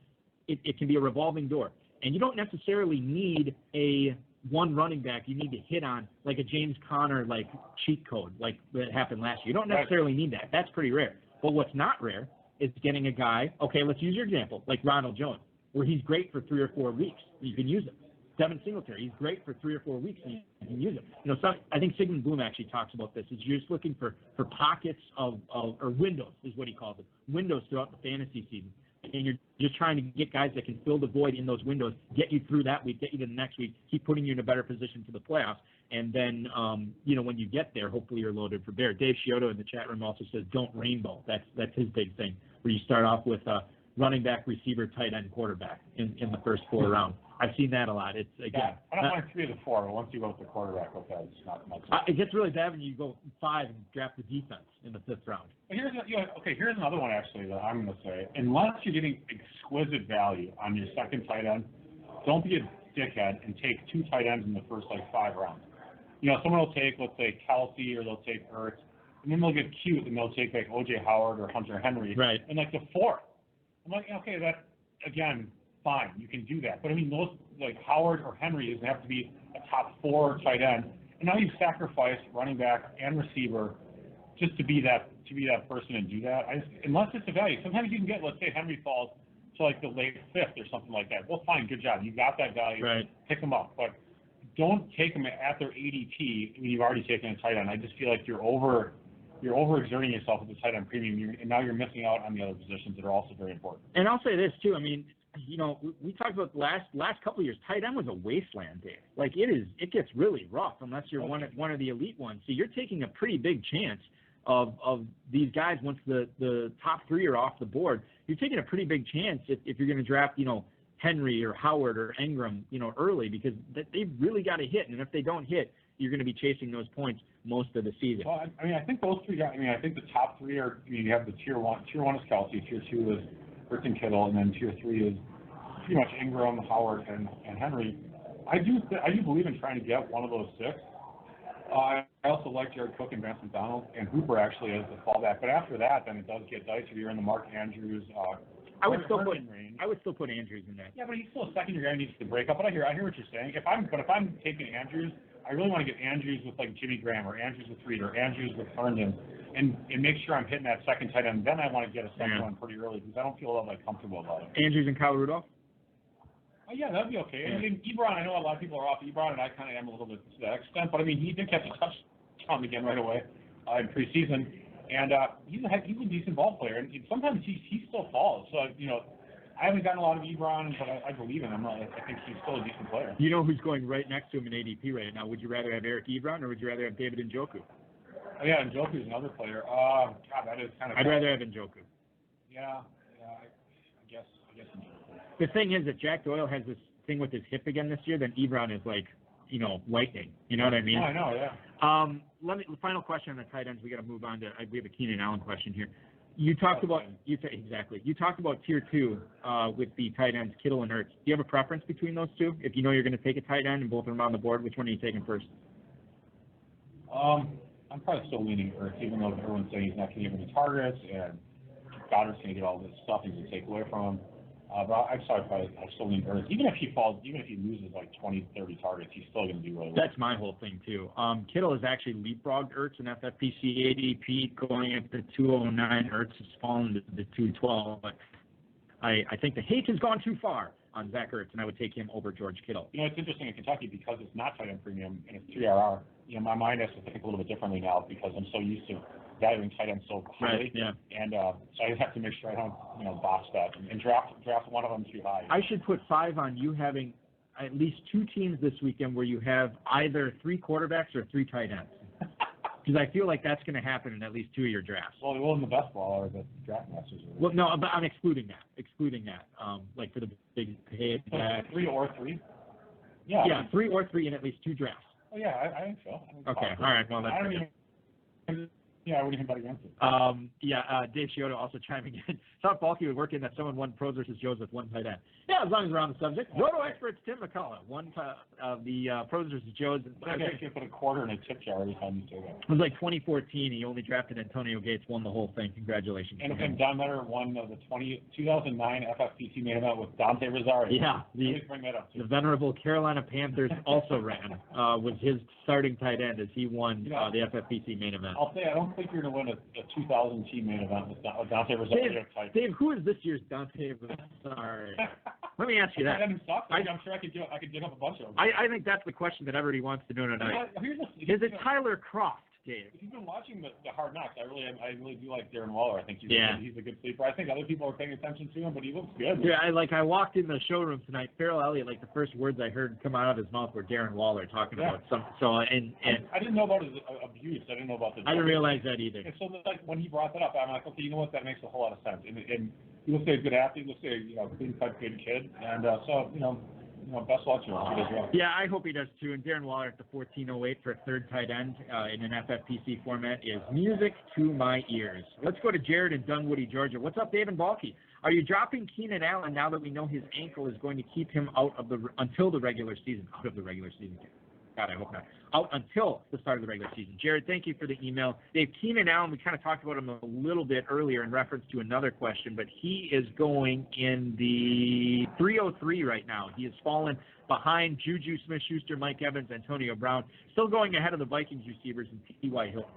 it can be a revolving door. And you don't necessarily need a one running back you need to hit on like a James Conner like cheat code like that happened last year. You don't necessarily need that. That's pretty rare. But what's not rare is getting a guy, okay, let's use your example, like Ronald Jones, where he's great for 3 or 4 weeks. You can use him. Devin Singletary, he's great for 3 or 4 weeks, and you can use him. I think Sigmund Bloom actually talks about this. Is you're just looking for pockets of or windows, is what he calls it, windows throughout the fantasy season. And you're just trying to get guys that can fill the void in those windows, get you through that week, get you to the next week, keep putting you in a better position for the playoffs. And then, when you get there, hopefully you're loaded for bear. Dave Scioto in the chat room also says, don't rainbow. That's his big thing, where you start off with running back, receiver, tight end, quarterback in the first 4 rounds. I've seen that a lot. It's again.
I don't mind 3 of the 4, but once you go with the quarterback, okay, it's not much.
It gets really bad when you go 5 and draft the defense in the 5th round.
But here's another one actually that I'm going to say. Unless you're getting exquisite value on your second tight end, don't be a dickhead and take 2 tight ends in the first 5 rounds. Someone will take, let's say, Kelsey, or they'll take Ertz, and then they'll get cute and they'll take like O.J. Howard or Hunter Henry.
Right.
And the 4th. I'm like, okay, that again. Fine, you can do that. But I mean, those like Howard or Henry doesn't have to be a top 4 tight end. And now you've sacrificed running back and receiver just to be that person and do that. Unless it's a value. Sometimes you can get, let's say Henry falls to like the late 5th or something like that. Well, fine, good job. You got that value.
Right.
Pick them up. But don't take them at their ADP when you've already taken a tight end. I just feel like you're overexerting yourself with the tight end premium, and now you're missing out on the other positions that are also very important.
And I'll say this too. I mean, we talked about the last couple of years. Tight end was a wasteland, Dave. Like it gets really rough unless you're one of the elite ones. So you're taking a pretty big chance of these guys once the top 3 are off the board. You're taking a pretty big chance if you're going to draft Henry or Howard or Ingram early, because they've really got to hit. And if they don't hit, you're going to be chasing those points most of the season.
Well, I mean, I think those 3 guys. I mean, I think the top 3 are. You have the tier 1. Tier 1 is Kelsey. Tier 2 is Ertz and Kittle, and then tier 3 is pretty much Ingram, Howard, and Henry. I do believe in trying to get one of those 6. I also like Jared Cook and Vance McDonald and Hooper actually as the fallback. But after that, then it does get dicey. You're in the Mark Andrews.
I would still put Andrews in that.
Yeah, but he's still a second-year guy who needs to break up. But I hear what you're saying. If I'm taking Andrews, I really want to get Andrews with like Jimmy Graham, or Andrews with Reed, or Andrews with Herndon, and make sure I'm hitting that second tight end. Then I want to get a second one pretty early because I don't feel all that comfortable about it.
Andrews and Kyle Rudolph?
Oh, yeah, that'd be okay. I mean, Ebron, I know a lot of people are off Ebron, and I kind of am a little bit to that extent. But I mean, he did catch a touchdown again right away in preseason, and he's a decent ball player. And sometimes he still falls. So I haven't gotten a lot of Ebron, but I believe in him. I think he's still a decent player.
You know who's going right next to him in ADP right now? Would you rather have Eric Ebron or would you rather have David Njoku?
Oh, yeah, Njoku's another player. God, that is kind of.
I'd rather have Njoku.
Yeah, I guess Njoku.
The thing is that Jack Doyle has this thing with his hip again this year, then Ebron is like, lightning. You know what I mean?
Yeah, I know, yeah.
Final question on the tight ends. We got to move on to. We have a Keenan Allen question here. You talked about exactly. You talked about tier 2 with the tight ends, Kittle and Ertz. Do you have a preference between those two? If you know you're going to take a tight end and both of them on the board, which one are you taking first?
I'm probably still leaning Ertz, even though everyone's saying he's not going to get any targets and Goddard's going to get all this stuff he's going to take away from him. But I still lean Ertz. Even if he loses like 20, 30 targets, he's still going to do really well. That's
my whole thing too. Kittle has actually leapfrogged Ertz in FFPC ADP, going at the 209. Ertz has fallen to the 212, but I think the hate has gone too far on Zach Ertz, and I would take him over George Kittle.
It's interesting in Kentucky because it's not tight end premium and it's 3RR. My mind has to think a little bit differently now because I'm so used to valuing tight ends so highly.
Right, yeah.
And so I have to make sure I don't, box that and draft one of them too high.
I should put 5 on you having at least 2 teams this weekend where you have either 3 quarterbacks or 3 tight ends. Because I feel like that's going to happen in at least 2 of your drafts.
Well, in the best ball or the draft masters.
Well, no, but I'm excluding that. Like for the big head.
3 or 3?
Yeah, 3 or 3 in at least 2 drafts.
Oh, yeah, I think so.
Okay, all right. Well, that's
good. Yeah, I wouldn't even bet against it.
Dave Chiodo also chiming in. Thought Balky would work in that someone won pros versus Joes with 1 tight end. Yeah, as long as we're on the subject. Roto experts Tim McCullough, the pros versus Joes.
I think you put a quarter in a tip jar every time you say that.
It was like 2014. He only drafted Antonio Gates, won the whole thing. Congratulations.
And Don Metter won the 2009 FFPC main event with Dante Rosario.
Yeah,
bring that up too.
The venerable Carolina Panthers also ran with his starting tight end as he won the FFPC main event.
I'll say I don't think you're going to win a 2000 team main event with Dante Rosario type.
Dave, who is this year's Dante Rosario? Let me ask you that.
I'm sure I could dig up a bunch of them.
I think that's the question that everybody wants to know tonight. Is it Tyler Croft, Dave?
If you've been watching the Hard Knocks, I really do like Darren Waller. I think he's a good sleeper. I think other people are paying attention to him, but he looks good.
Yeah, I walked in the showroom tonight. Farrell Elliott, like the first words I heard come out of his mouth were Darren Waller talking about something. So I
didn't know about his abuse. I didn't know about the.
I didn't realize that either.
And so when he brought that up, I'm like, okay, you know what? That makes a whole lot of sense. And he looks like a good athlete. He looks like a clean-cut, good kid. And best luck to him.
Yeah, I hope he does too. And Darren Waller at the 1408 for a third tight end in an FFPC format is music to my ears. Let's go to Jared in Dunwoody, Georgia. What's up, Dave and Balky? Are you dropping Keenan Allen now that we know his ankle is going to keep him until the regular season? Out of the regular season. God, I hope not. Out until the start of the regular season. Jared, thank you for the email. Dave, Keenan Allen, we kind of talked about him a little bit earlier in reference to another question, but he is going in the 303 right now. He has fallen behind Juju Smith-Schuster, Mike Evans, Antonio Brown, still going ahead of the Vikings receivers and T.Y. Hilton.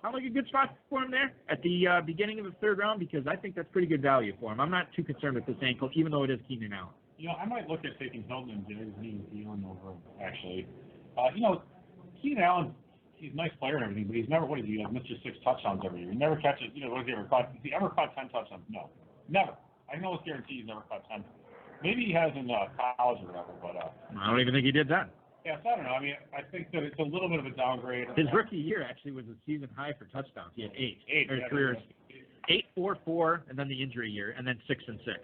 Sound like a good spot for him there at the beginning of the third round because I think that's pretty good value for him. I'm not too concerned with this ankle, even though it is Keenan Allen.
I might look at taking Hilton and Thielen over actually. Keenan Allen, he's a nice player and everything, but he's never, missed just 6 touchdowns every year. He never catches, what has he ever caught? Has he ever caught 10 touchdowns? No. Never. I can almost guarantee he's never caught 10. Maybe he has in college or whatever, but.
I don't even think he did that.
Yeah, so I don't know. I mean, I think that it's a little bit of a downgrade.
His rookie year actually was a season high for touchdowns. He had 8.
Or
careers. 8, 4, 4, and then the injury year, and then 6 and 6.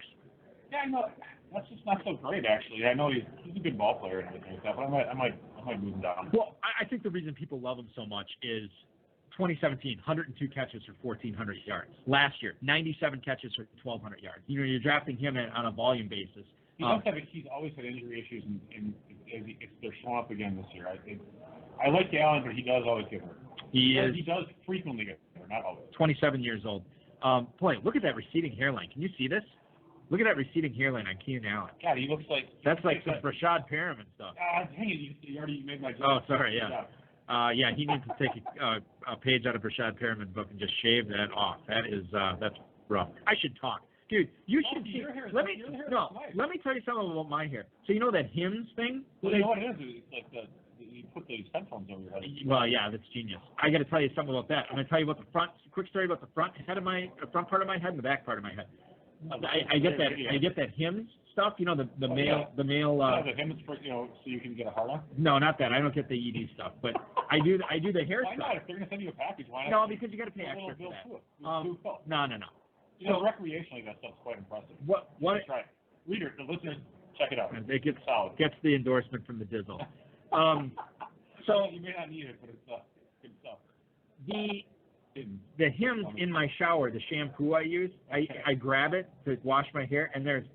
Yeah, I know. That's just not so great, actually. I know he's a good ball player and everything like that, but I might move him down.
Well, I think the reason people love him so much is 2017, 102 catches for 1,400 yards. Last year, 97 catches for 1,200 yards. You're drafting him on a volume basis.
He's always had injury issues, and they're showing up again this year. I like Allen, but he does always get hurt. He does frequently get hurt, not always. 27 years old. Boy, look at that receding hairline. Can you see this? Look at that receding hairline on Keenan Allen. God, he looks like...
That's like some Rashad Perriman stuff.
Dang it, you already made my joke.
Oh, sorry, yeah. He needs to take a page out of Rashad Perriman's book and just shave that off. That's rough. I should talk. Dude, you should see... Let me tell you something about my hair. So you know that Hims thing?
Well, you know what it is? It's like you put these headphones over your head.
Well, yeah, that's genius. I got to tell you something about that. I'm going to tell you about quick story about the front part of my head and the back part of my head. I get that. I get that Hims stuff. The male.
The Hims for so you can get a hard on.
No, not that. I don't get the ED stuff, but I do the hair
stuff. Why not? If they're gonna send you a package, why not?
No, because you got to pay extra for that. No.
Recreationally, that stuff's quite impressive.
What?
Try it. Reader, the listeners, check it out.
It gets
solid.
Gets the endorsement from the Dizzle.
So you may not need it, but it's good stuff.
The hymns in my shower, the shampoo I use, I grab it to wash my hair, and there's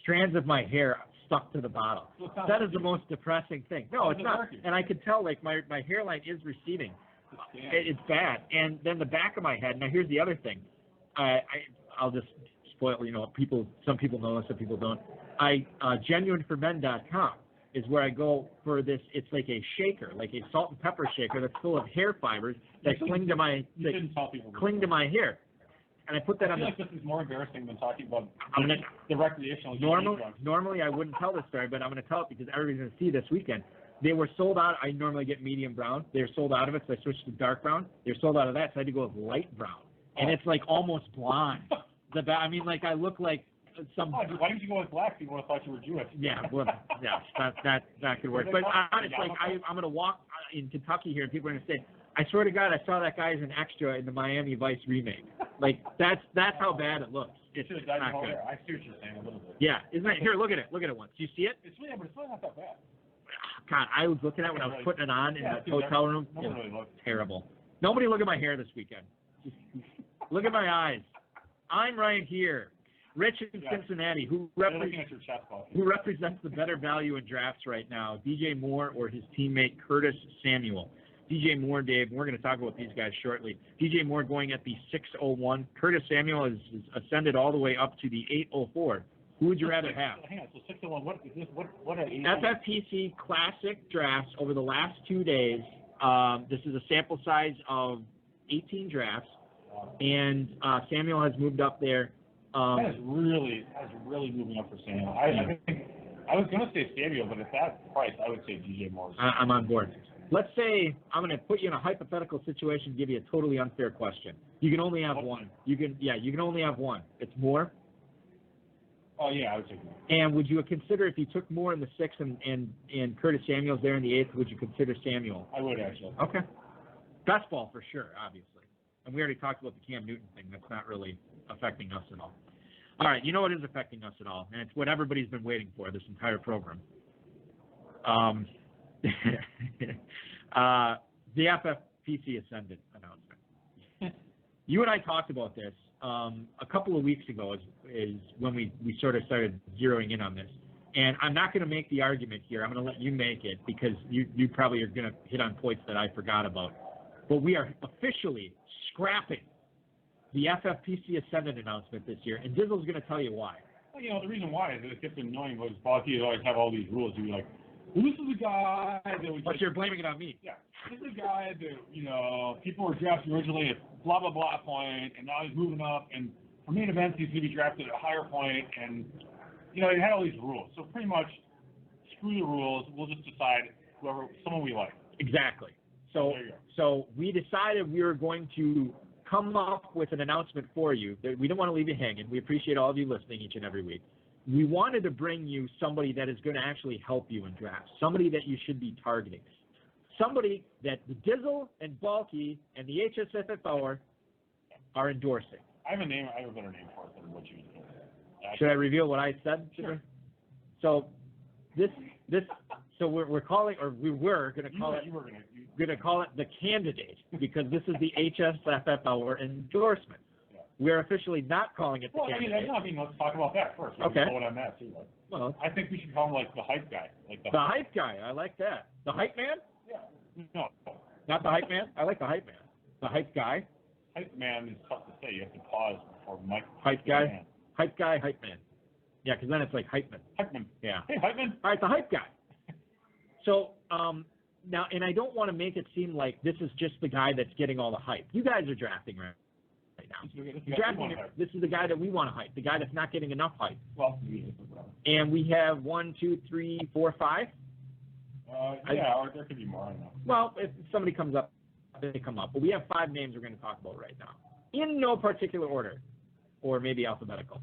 strands of my hair stuck to the bottle. That is the most depressing thing. No, it's not. And I could tell, like, my hairline is receding. It's bad. And then the back of my head. Now, here's the other thing. I'll just spoil. Some people know this, some people don't. GenuineForMen.com is where I go for this. It's like a shaker, like a salt and pepper shaker that's full of hair fibers that cling to my hair. And I put that on.
I feel like this is more embarrassing than talking about the recreational.
Normally, I wouldn't tell this story, but I'm going to tell it because everybody's going to see this weekend. They were sold out. I normally get medium brown. They're sold out of it, so I switched to dark brown. They're sold out of that, so I had to go with light brown. And it's like almost blonde. I look like some.
Why didn't you go with black? People would have thought you were Jewish.
Yeah, well, yeah, that could work. But it's like I'm going to walk in Kentucky here, and people are going to say, I swear to God, I saw that guy as an extra in the Miami Vice remake. Like, that's how bad it looks. It's not good.
I see what you're saying a little bit.
Yeah, isn't it? Here, look at it. Look at it once. Do you see it?
It's really not that bad.
God, I was looking at it when I was putting it on in the hotel room. It was terrible. Nobody look at my hair this weekend. Just look at my eyes. I'm right here. Rich in Cincinnati, who represents the better value in drafts right now, DJ Moore or his teammate Curtis Samuel. DJ Moore, Dave, we're going to talk about these guys shortly. DJ Moore going at the 601. Curtis Samuel is ascended all the way up to the 804. Who would you rather have?
Hang on, so 601, what is this? What are
FFPC Classic drafts over the last 2 days. This is a sample size of 18 drafts, and Samuel has moved up there.
That is really moving up for Samuel. I was going to say Samuel, but at that price, I would say DJ Moore.
I'm on board. Let's say I'm going to put you in a hypothetical situation, give you a totally unfair question. You can only have one. You can only have one. It's Moore.
Oh yeah, I would take Moore.
And would you consider, if you took Moore in the 6th and Curtis Samuel's there in the 8th, would you consider Samuel?
I would actually.
Okay. Best ball for sure, obviously. And we already talked about the Cam Newton thing. That's not really affecting us at all. All right, you know what is affecting us at all, and it's what everybody's been waiting for this entire program. The FFPC Ascendant announcement. You and I talked about this a couple of weeks ago is when we sort of started zeroing in on this. And I'm not going to make the argument here. I'm going to let you make it because you probably are going to hit on points that I forgot about. But we are officially scrapping the FFPC Ascendant announcement this year, and Dizzle's going to tell you why.
Well, the reason why is that it gets annoying because Balky always have all these rules. You're like, well, this is a guy that was.
But you're blaming it on me.
Yeah, this is a guy that people were drafting originally at blah blah blah point, and now he's moving up, and for main events he's going to be drafted at a higher point, and he had all these rules. So pretty much, screw the rules. We'll just decide someone we like.
Exactly. So we decided we were going to come up with an announcement for you. We don't want to leave you hanging. We appreciate all of you listening each and every week. We wanted to bring you somebody that is going to actually help you in drafts, somebody that you should be targeting, somebody that the Dizzle and Balky and the HSFF are endorsing.
I have a better name for it than what you said.
Should I reveal what I said?
Sure.
So we're calling, or we were going to call it.
You were going
to call it the candidate because this is the HSFF endorsement. Yeah. We're officially not calling it the candidate.
Let's talk about that first.
Okay.
Vote on that too.
Well,
I think we should call him like the hype guy.
The hype guy. I like that. The hype man?
Yeah. No.
Not the hype man? I like the hype man. The hype guy?
Hype man is tough to say. You have to pause before Mike.
Hype guy? Man. Hype guy, hype man. Yeah, because then it's like hype man.
Hype man.
Yeah.
Hey, hype man.
All right, the hype guy. So, now, and I don't want to make it seem like this is just the guy that's getting all the hype. You guys are drafting right now. This is the guy that we want to hype, the guy that's not getting enough hype.
Well,
and we have 1, 2, 3, 4, 5.
Or there could be more. I don't know.
Well, if somebody comes up, they come up. But we have 5 names we're going to talk about right now, in no particular order, or maybe alphabetical.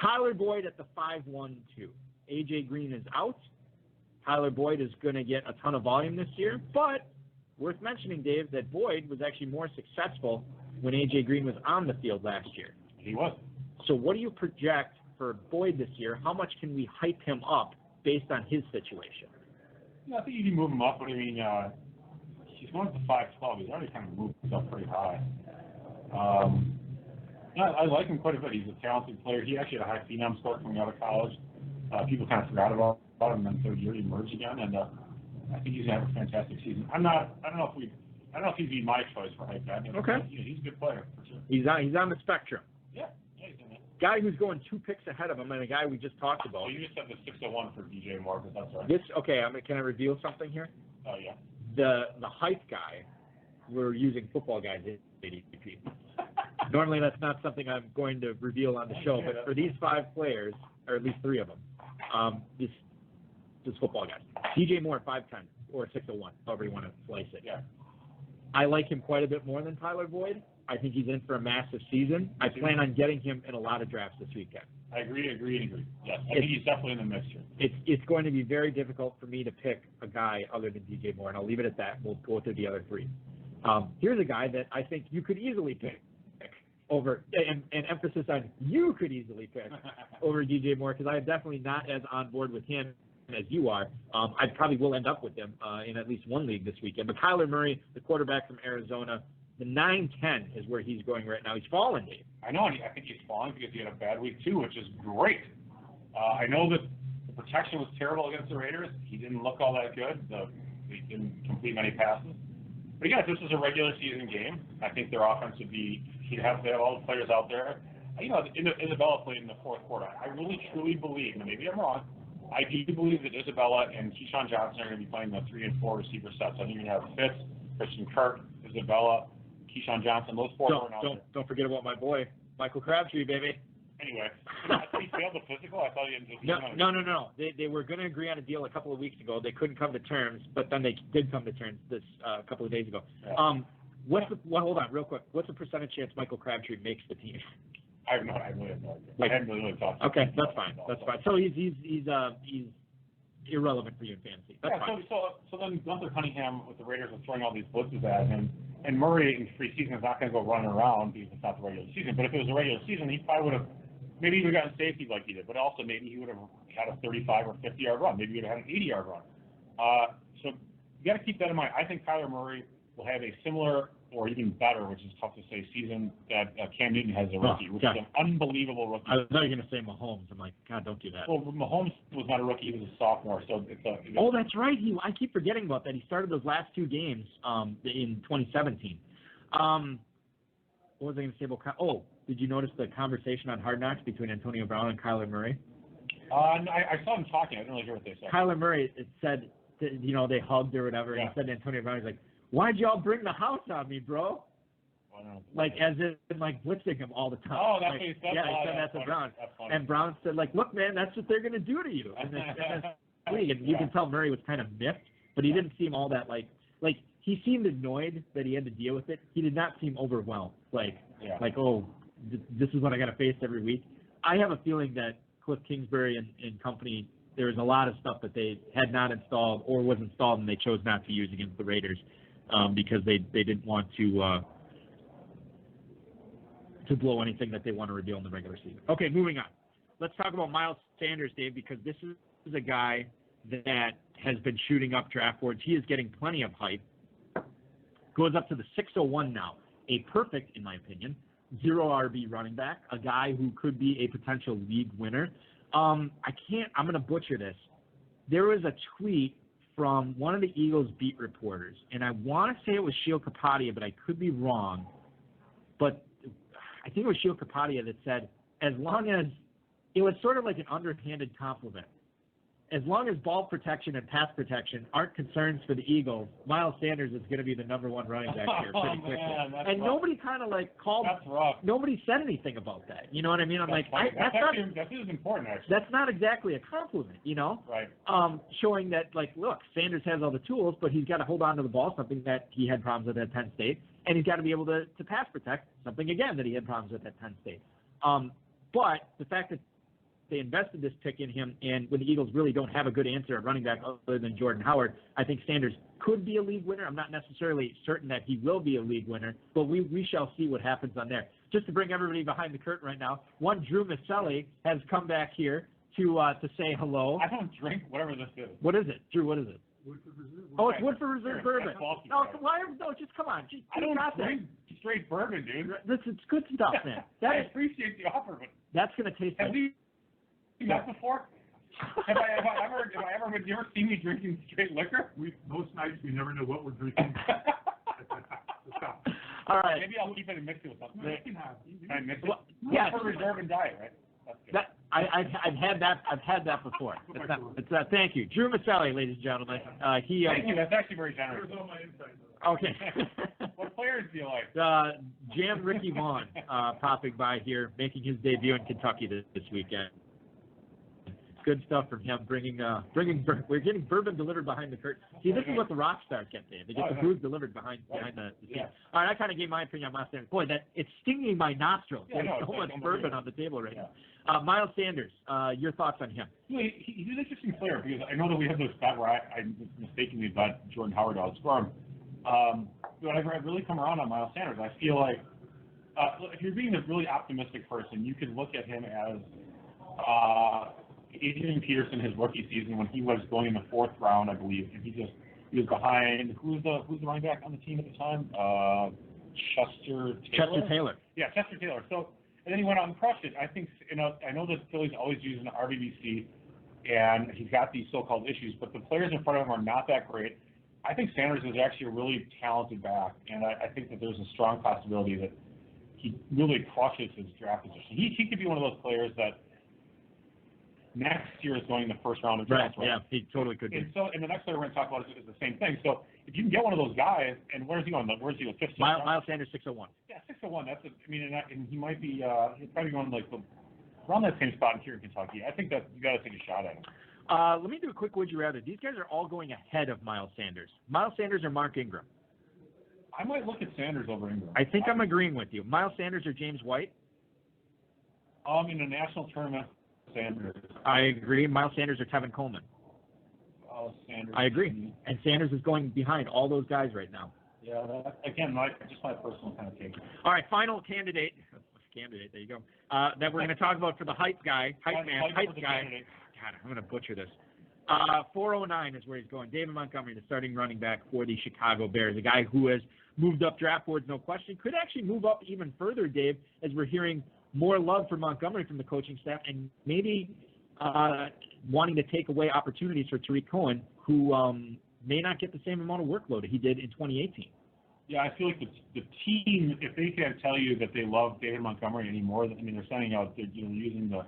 Tyler Boyd at the 5-1-2. AJ Green is out. Tyler Boyd is going to get a ton of volume this year, but worth mentioning, Dave, that Boyd was actually more successful when A.J. Green was on the field last year.
He was.
So what do you project for Boyd this year, how much can we hype him up based on his situation?
Yeah, I think you can move him up, but I mean, he's going up to 5'12". He's already kind of moved himself pretty high. Yeah, I like him quite a bit. He's a talented player. He actually had a high phenom score coming out of college. People kind of forgot about him, and then third year he emerged again, and I think he's gonna have a fantastic season. I don't know if he'd be my choice for hype guy.
Okay.
He's a good player for sure.
He's on the spectrum.
Yeah, he's in it.
Guy who's going 2 picks ahead of him, and a guy we just talked about.
Well, you just said the 601 for DJ Moore, but that's right.
Can I reveal something here?
Oh yeah.
The hype guy, we're using football guys at ADP. Normally that's not something I'm going to reveal on the show, but for these 5 players, or at least 3 of them, this football guys. DJ Moore 5'10", or 601, however you want to slice it.
Yeah.
I like him quite a bit more than Tyler Boyd. I think he's in for a massive season. I plan on getting him in a lot of drafts this weekend.
I agree. Yes, I think he's definitely in the mix here.
It's going to be very difficult for me to pick a guy other than DJ Moore, and I'll leave it at that. We'll go through the other 3. Here's a guy that I think you could easily pick over, and emphasis on you could easily pick over DJ Moore, because I am definitely not as on board with him as you are. I probably will end up with him in at least one league this weekend. But Kyler Murray, the quarterback from Arizona, the 9-10 is where he's going right now. He's fallen, Dave.
I know, and I think he's falling because he had a bad week too, which is great. I know that the protection was terrible against the Raiders. He didn't look all that good. He didn't complete many passes. But again, if this is a regular season game, I think their offense would be, they have all the players out there. You know, Isabella played in the fourth quarter. I really, truly believe, and maybe I'm wrong, I do believe that Isabella and Keyshawn Johnson are going to be playing the 3 and 4 receiver sets. I think you're going to have Fitz, Christian Kirk, Isabella, Keyshawn Johnson. Those 4 are out there.
Don't forget about my boy, Michael Crabtree, baby.
Anyway, I thought he failed the physical. I thought he didn't.
No. They were going to agree on a deal a couple of weeks ago. They couldn't come to terms, but then they did come to terms this couple of days ago. Yeah. Hold on, real quick. What's the percentage chance Michael Crabtree makes the team?
I really have no idea. I haven't really talked to him.
Okay, that's fine. So he's irrelevant for you in fantasy. That's fine.
So then Gunther Cunningham with the Raiders was throwing all these blitzes at him, and Murray in preseason is not going to go running around because it's not the regular season. But if it was a regular season, he probably would have. Maybe he would have gotten safety like he did, but also maybe he would have had a 35 or 50-yard run. Maybe he would have had an 80-yard run. So you got to keep that in mind. I think Kyler Murray will have a similar or even better, which is tough to say, season that Cam Newton has as a rookie, which is an unbelievable rookie.
I thought you were going to say Mahomes. I'm like, God, don't do that.
Well, Mahomes was not a rookie. He was a sophomore. So
that's right. I keep forgetting about that. He started those last 2 games in 2017. What was I going to say about did you notice the conversation on Hard Knocks between Antonio Brown and Kyler Murray?
I saw them talking. I didn't really hear what they said.
Kyler Murray said, they hugged or whatever, and he said to Antonio Brown, he's like, why'd y'all bring the house on me, bro? Like, as if, blitzing him all the time.
Oh, that's what he said?
Yeah, he said that to Brown. And Brown said, look, man, that's what they're going to do to you. And you can tell Murray was kind of miffed, but he didn't seem all that, he seemed annoyed that he had to deal with it. He did not seem overwhelmed. This is what I got to face every week. I have a feeling that Cliff Kingsbury and company, there was a lot of stuff that they had not installed or was installed and they chose not to use against the Raiders because they didn't want to blow anything that they want to reveal in the regular season. Okay, moving on. Let's talk about Miles Sanders, Dave, because this is a guy that has been shooting up draft boards. He is getting plenty of hype. Goes up to the 601 now. A perfect, in my opinion, 0 RB running back, a guy who could be a potential league winner. I'm going to butcher this. There was a tweet from one of the Eagles beat reporters, and I want to say it was Sheil Kapadia, but I could be wrong. But I think it was Sheil Kapadia that said, as long as it was sort of like an underhanded compliment, as long as ball protection and pass protection aren't concerns for the Eagles, Miles Sanders is going to be the number 1 running back here pretty quickly. And rough. Nobody kind of called.
That's rough.
Nobody said anything about that. You know what I mean?
That is important, actually.
That's not exactly a compliment,
Right.
Showing that, look, Sanders has all the tools, but he's got to hold on to the ball, something that he had problems with at Penn State, and he's got to be able to pass protect, something again that he had problems with at Penn State. But the fact that they invested this pick in him, and when the Eagles really don't have a good answer at running back other than Jordan Howard, I think Sanders could be a league winner. I'm not necessarily certain that he will be a league winner, but we shall see what happens on there. just to bring everybody behind the curtain right now, one Drew Maselli has come back here to say hello.
I don't drink whatever this is.
What is it? Drew, what is it?
Woodford Reserve.
Oh, it's Woodford Reserve bourbon. No, just come on.
I don't drink straight bourbon, dude.
It's good stuff, man.
I appreciate the offer, but
that's going to taste
have
like...
we met before? Have I ever, you ever seen me drinking straight liquor?
Most nights we never know what we're drinking.
All right.
Maybe I'll keep it and mix it with something.
You can have.
Can I mix it?
Well, yes.
For Reserve and Diet, right? That's good.
I've had that before. Thank you, Drew Maselli, ladies and gentlemen.
Thank you. That's actually very generous.
Here's all my insights.
Okay.
What players do you like?
Jam Ricky Vaughn popping by here, making his debut in Kentucky this weekend. Good stuff from him. We're getting bourbon delivered behind the curtain. See, this is what the rock stars get, Dave. They get the booze delivered behind the scene.
Yeah.
All right, I kind of gave my opinion on Miles Sanders. Boy, it's stinging my nostrils.
Yeah,
There's so much bourbon on the table right
now.
Miles Sanders, your thoughts on him?
He's an interesting player because I know that we have this stat where I mistakenly thought Jordan Howard outscored him. But I've really come around on Miles Sanders. I feel like if you're being a really optimistic person, you can look at him as Adrian Peterson his rookie season when he was going in the 4th round, I believe, and he was behind who's the running back on the team at the time? Chester Taylor. Yeah, Chester Taylor. So and then he went out and crushed it. I think I know that Philly's always using the RBBC, and he's got these so-called issues, but the players in front of him are not that great. I think Sanders is actually a really talented back, and I think that there's a strong possibility that he really crushes his draft position. He could be one of those players that next year is going in the 1st round of draft.
Right, yeah, he totally could be.
And the next player we're going to talk about is the same thing. So if you can get one of those guys, and where's he going? Where's he? 5th?
Miles Sanders, 601.
Yeah, 601. And he might be. He's probably going around that same spot here in Kentucky. I think that you got to take a shot at him.
Let me do a quick would you rather. These guys are all going ahead of Miles Sanders. Miles Sanders or Mark Ingram?
I might look at Sanders over Ingram.
I think I'm agreeing with you. Miles Sanders or James White?
In a national tournament, Sanders.
I agree. Miles Sanders or Tevin Coleman?
Sanders.
I agree. And Sanders is going behind all those guys right now.
Yeah, again, just my personal kind of take.
All right, final candidate. There you go. That we're going to talk about for the hype guy, hype guy. God, I'm going to butcher this. 409 is where he's going. David Montgomery, the starting running back for the Chicago Bears, a guy who has moved up draft boards, no question. Could actually move up even further, Dave, as we're hearing more love for Montgomery from the coaching staff and maybe wanting to take away opportunities for Tariq Cohen, who may not get the same amount of workload he did in 2018.
Yeah, I feel like the team, if they can't tell you that they love David Montgomery anymore, they're sending out, they're using the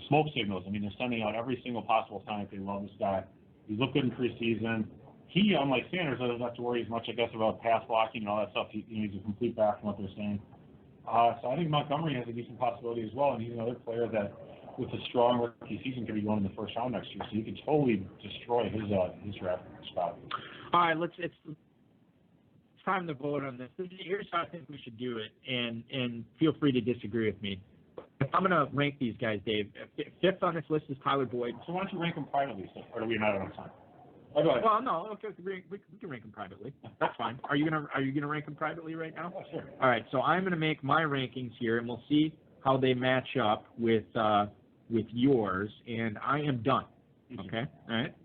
smoke signals. They're sending out every single possible sign that they love this guy. He's looked good in preseason. He, unlike Sanders, doesn't have to worry as much, I guess, about pass blocking and all that stuff. He's a complete back from what they're saying. So I think Montgomery has a decent possibility as well, and he's another player that, with a strong rookie season, could be going in the 1st round next year. So he could totally destroy his draft spot.
All right, it's time to vote on this. Here's how I think we should do it, and feel free to disagree with me. I'm going to rank these guys, Dave. 5th on this list is Tyler Boyd.
So why don't you rank them privately, or do we not have enough time?
Oh, go ahead. Well, no, okay, we can rank them privately. That's fine. Are you gonna rank them privately right now?
Oh, sure.
All right. So I'm gonna make my rankings here, and we'll see how they match up with yours. And I am done. Okay. All right.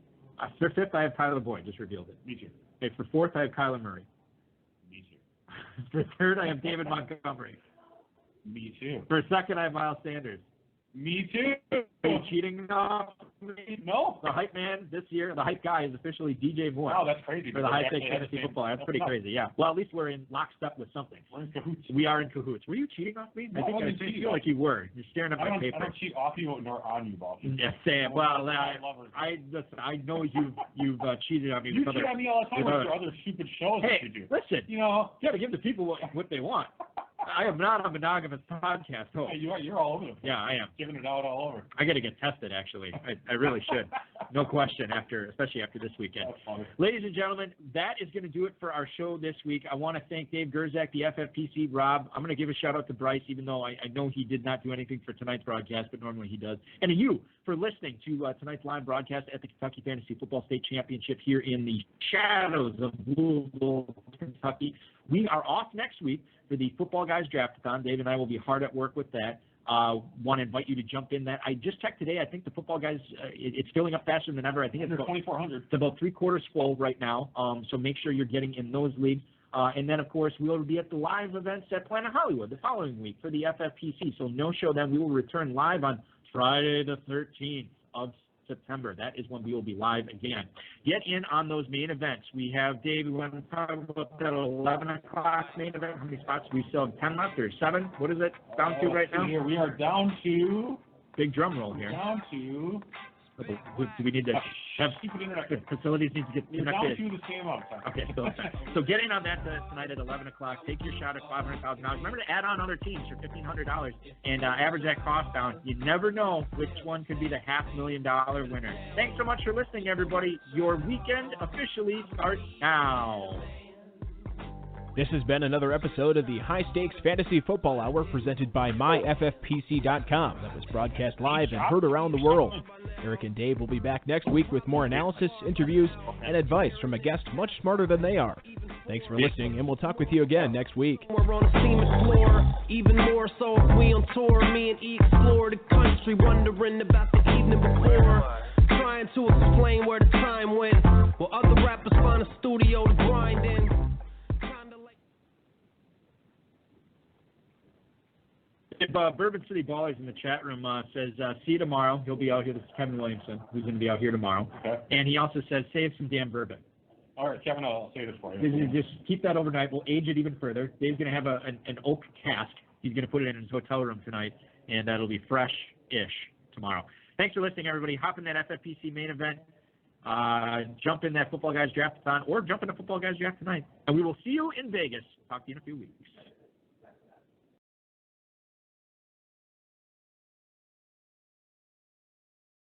For 5th, I have Tyler Boyd. Just revealed it.
Me too.
Okay. For 4th, I have Kyler Murray.
Me too.
For 3rd, I have David Montgomery.
Me too.
For 2nd, I have Miles Sanders.
Me too.
Are you cheating off me?
No.
The hype man this year, the hype guy is officially DJ Moore.
Wow, that's crazy.
For the high stakes fantasy football. That's pretty crazy, yeah. Well, at least we're in lockstep with something.
We're in cahoots.
We are in cahoots. Were you cheating off me?
No,
I feel like you were. You're staring at my paper.
I don't cheat off you nor on you, Bob.
Yeah, Sam. Well, listen, I know you've cheated on me.
You cheat on me all the time with your other stupid shows that you do.
Listen, you got to give the people what they want. I am not a monogamous podcast host.
Yeah, you're all over the place.
Yeah, I am.
Giving it out all over.
I got to get tested, actually. I really should. No question, especially after this weekend. Ladies and gentlemen, that is going to do it for our show this week. I want to thank Dave Gerzak, the FFPC, Rob. I'm going to give a shout-out to Bryce, even though I know he did not do anything for tonight's broadcast, but normally he does. And to you for listening to tonight's live broadcast at the Kentucky Fantasy Football State Championship here in the shadows of Louisville, Kentucky. We are off next week for the Football Guys Draft-a-thon. Dave and I will be hard at work with that. Want to invite you to jump in that. I just checked today. I think the Football Guys, it's filling up faster than ever. I think it's
2,400.
It's about three-quarters full right now. So make sure you're getting in those leagues. And then, of course, we will be at the live events at Planet Hollywood the following week for the FFPC. So no show then. We will return live on Friday the 13th of September. That is when we will be live again. Get in on those main events. We have, Dave, we want to talk about that 11 o'clock main event. How many spots? We still have 10 left or 7? What is it down to right now?
Here we are down to...
Big drum roll here.
Down to...
Do we need to have the facilities need to get
You're
connected?
down to the same amount.
Okay, so get in on that tonight at 11 o'clock. Take your shot at $500,000. Remember to add on other teams for $1,500 and average that cost down. You never know which one could be the $500,000 winner. Thanks so much for listening, everybody. Your weekend officially starts now.
This has been another episode of the High Stakes Fantasy Football Hour presented by MyFFPC.com. That was broadcast live and heard around the world. Eric and Dave will be back next week with more analysis, interviews, and advice from a guest much smarter than they are. Thanks for listening, and we'll talk with you again next week.
We're on the scene explorer, even more so if we on tour. Me and E explore the country, wondering about the evening before. Trying to explain where the time went, while other rappers find a studio to grind in.
Bourbon City Ballers in the chat room says, see you tomorrow. He'll be out here. This is Kevin Williamson, who's going to be out here tomorrow.
Okay.
And he also says, save some damn bourbon.
All right, Kevin, I'll say this for you.
Just keep that overnight. We'll age it even further. Dave's going to have an oak cask. He's going to put it in his hotel room tonight, and that'll be fresh-ish tomorrow. Thanks for listening, everybody. Hop in that FFPC main event. Jump in that Football Guys Draft-a-thon, or jump in the Football Guys Draft tonight. And we will see you in Vegas. Talk to you in a few weeks.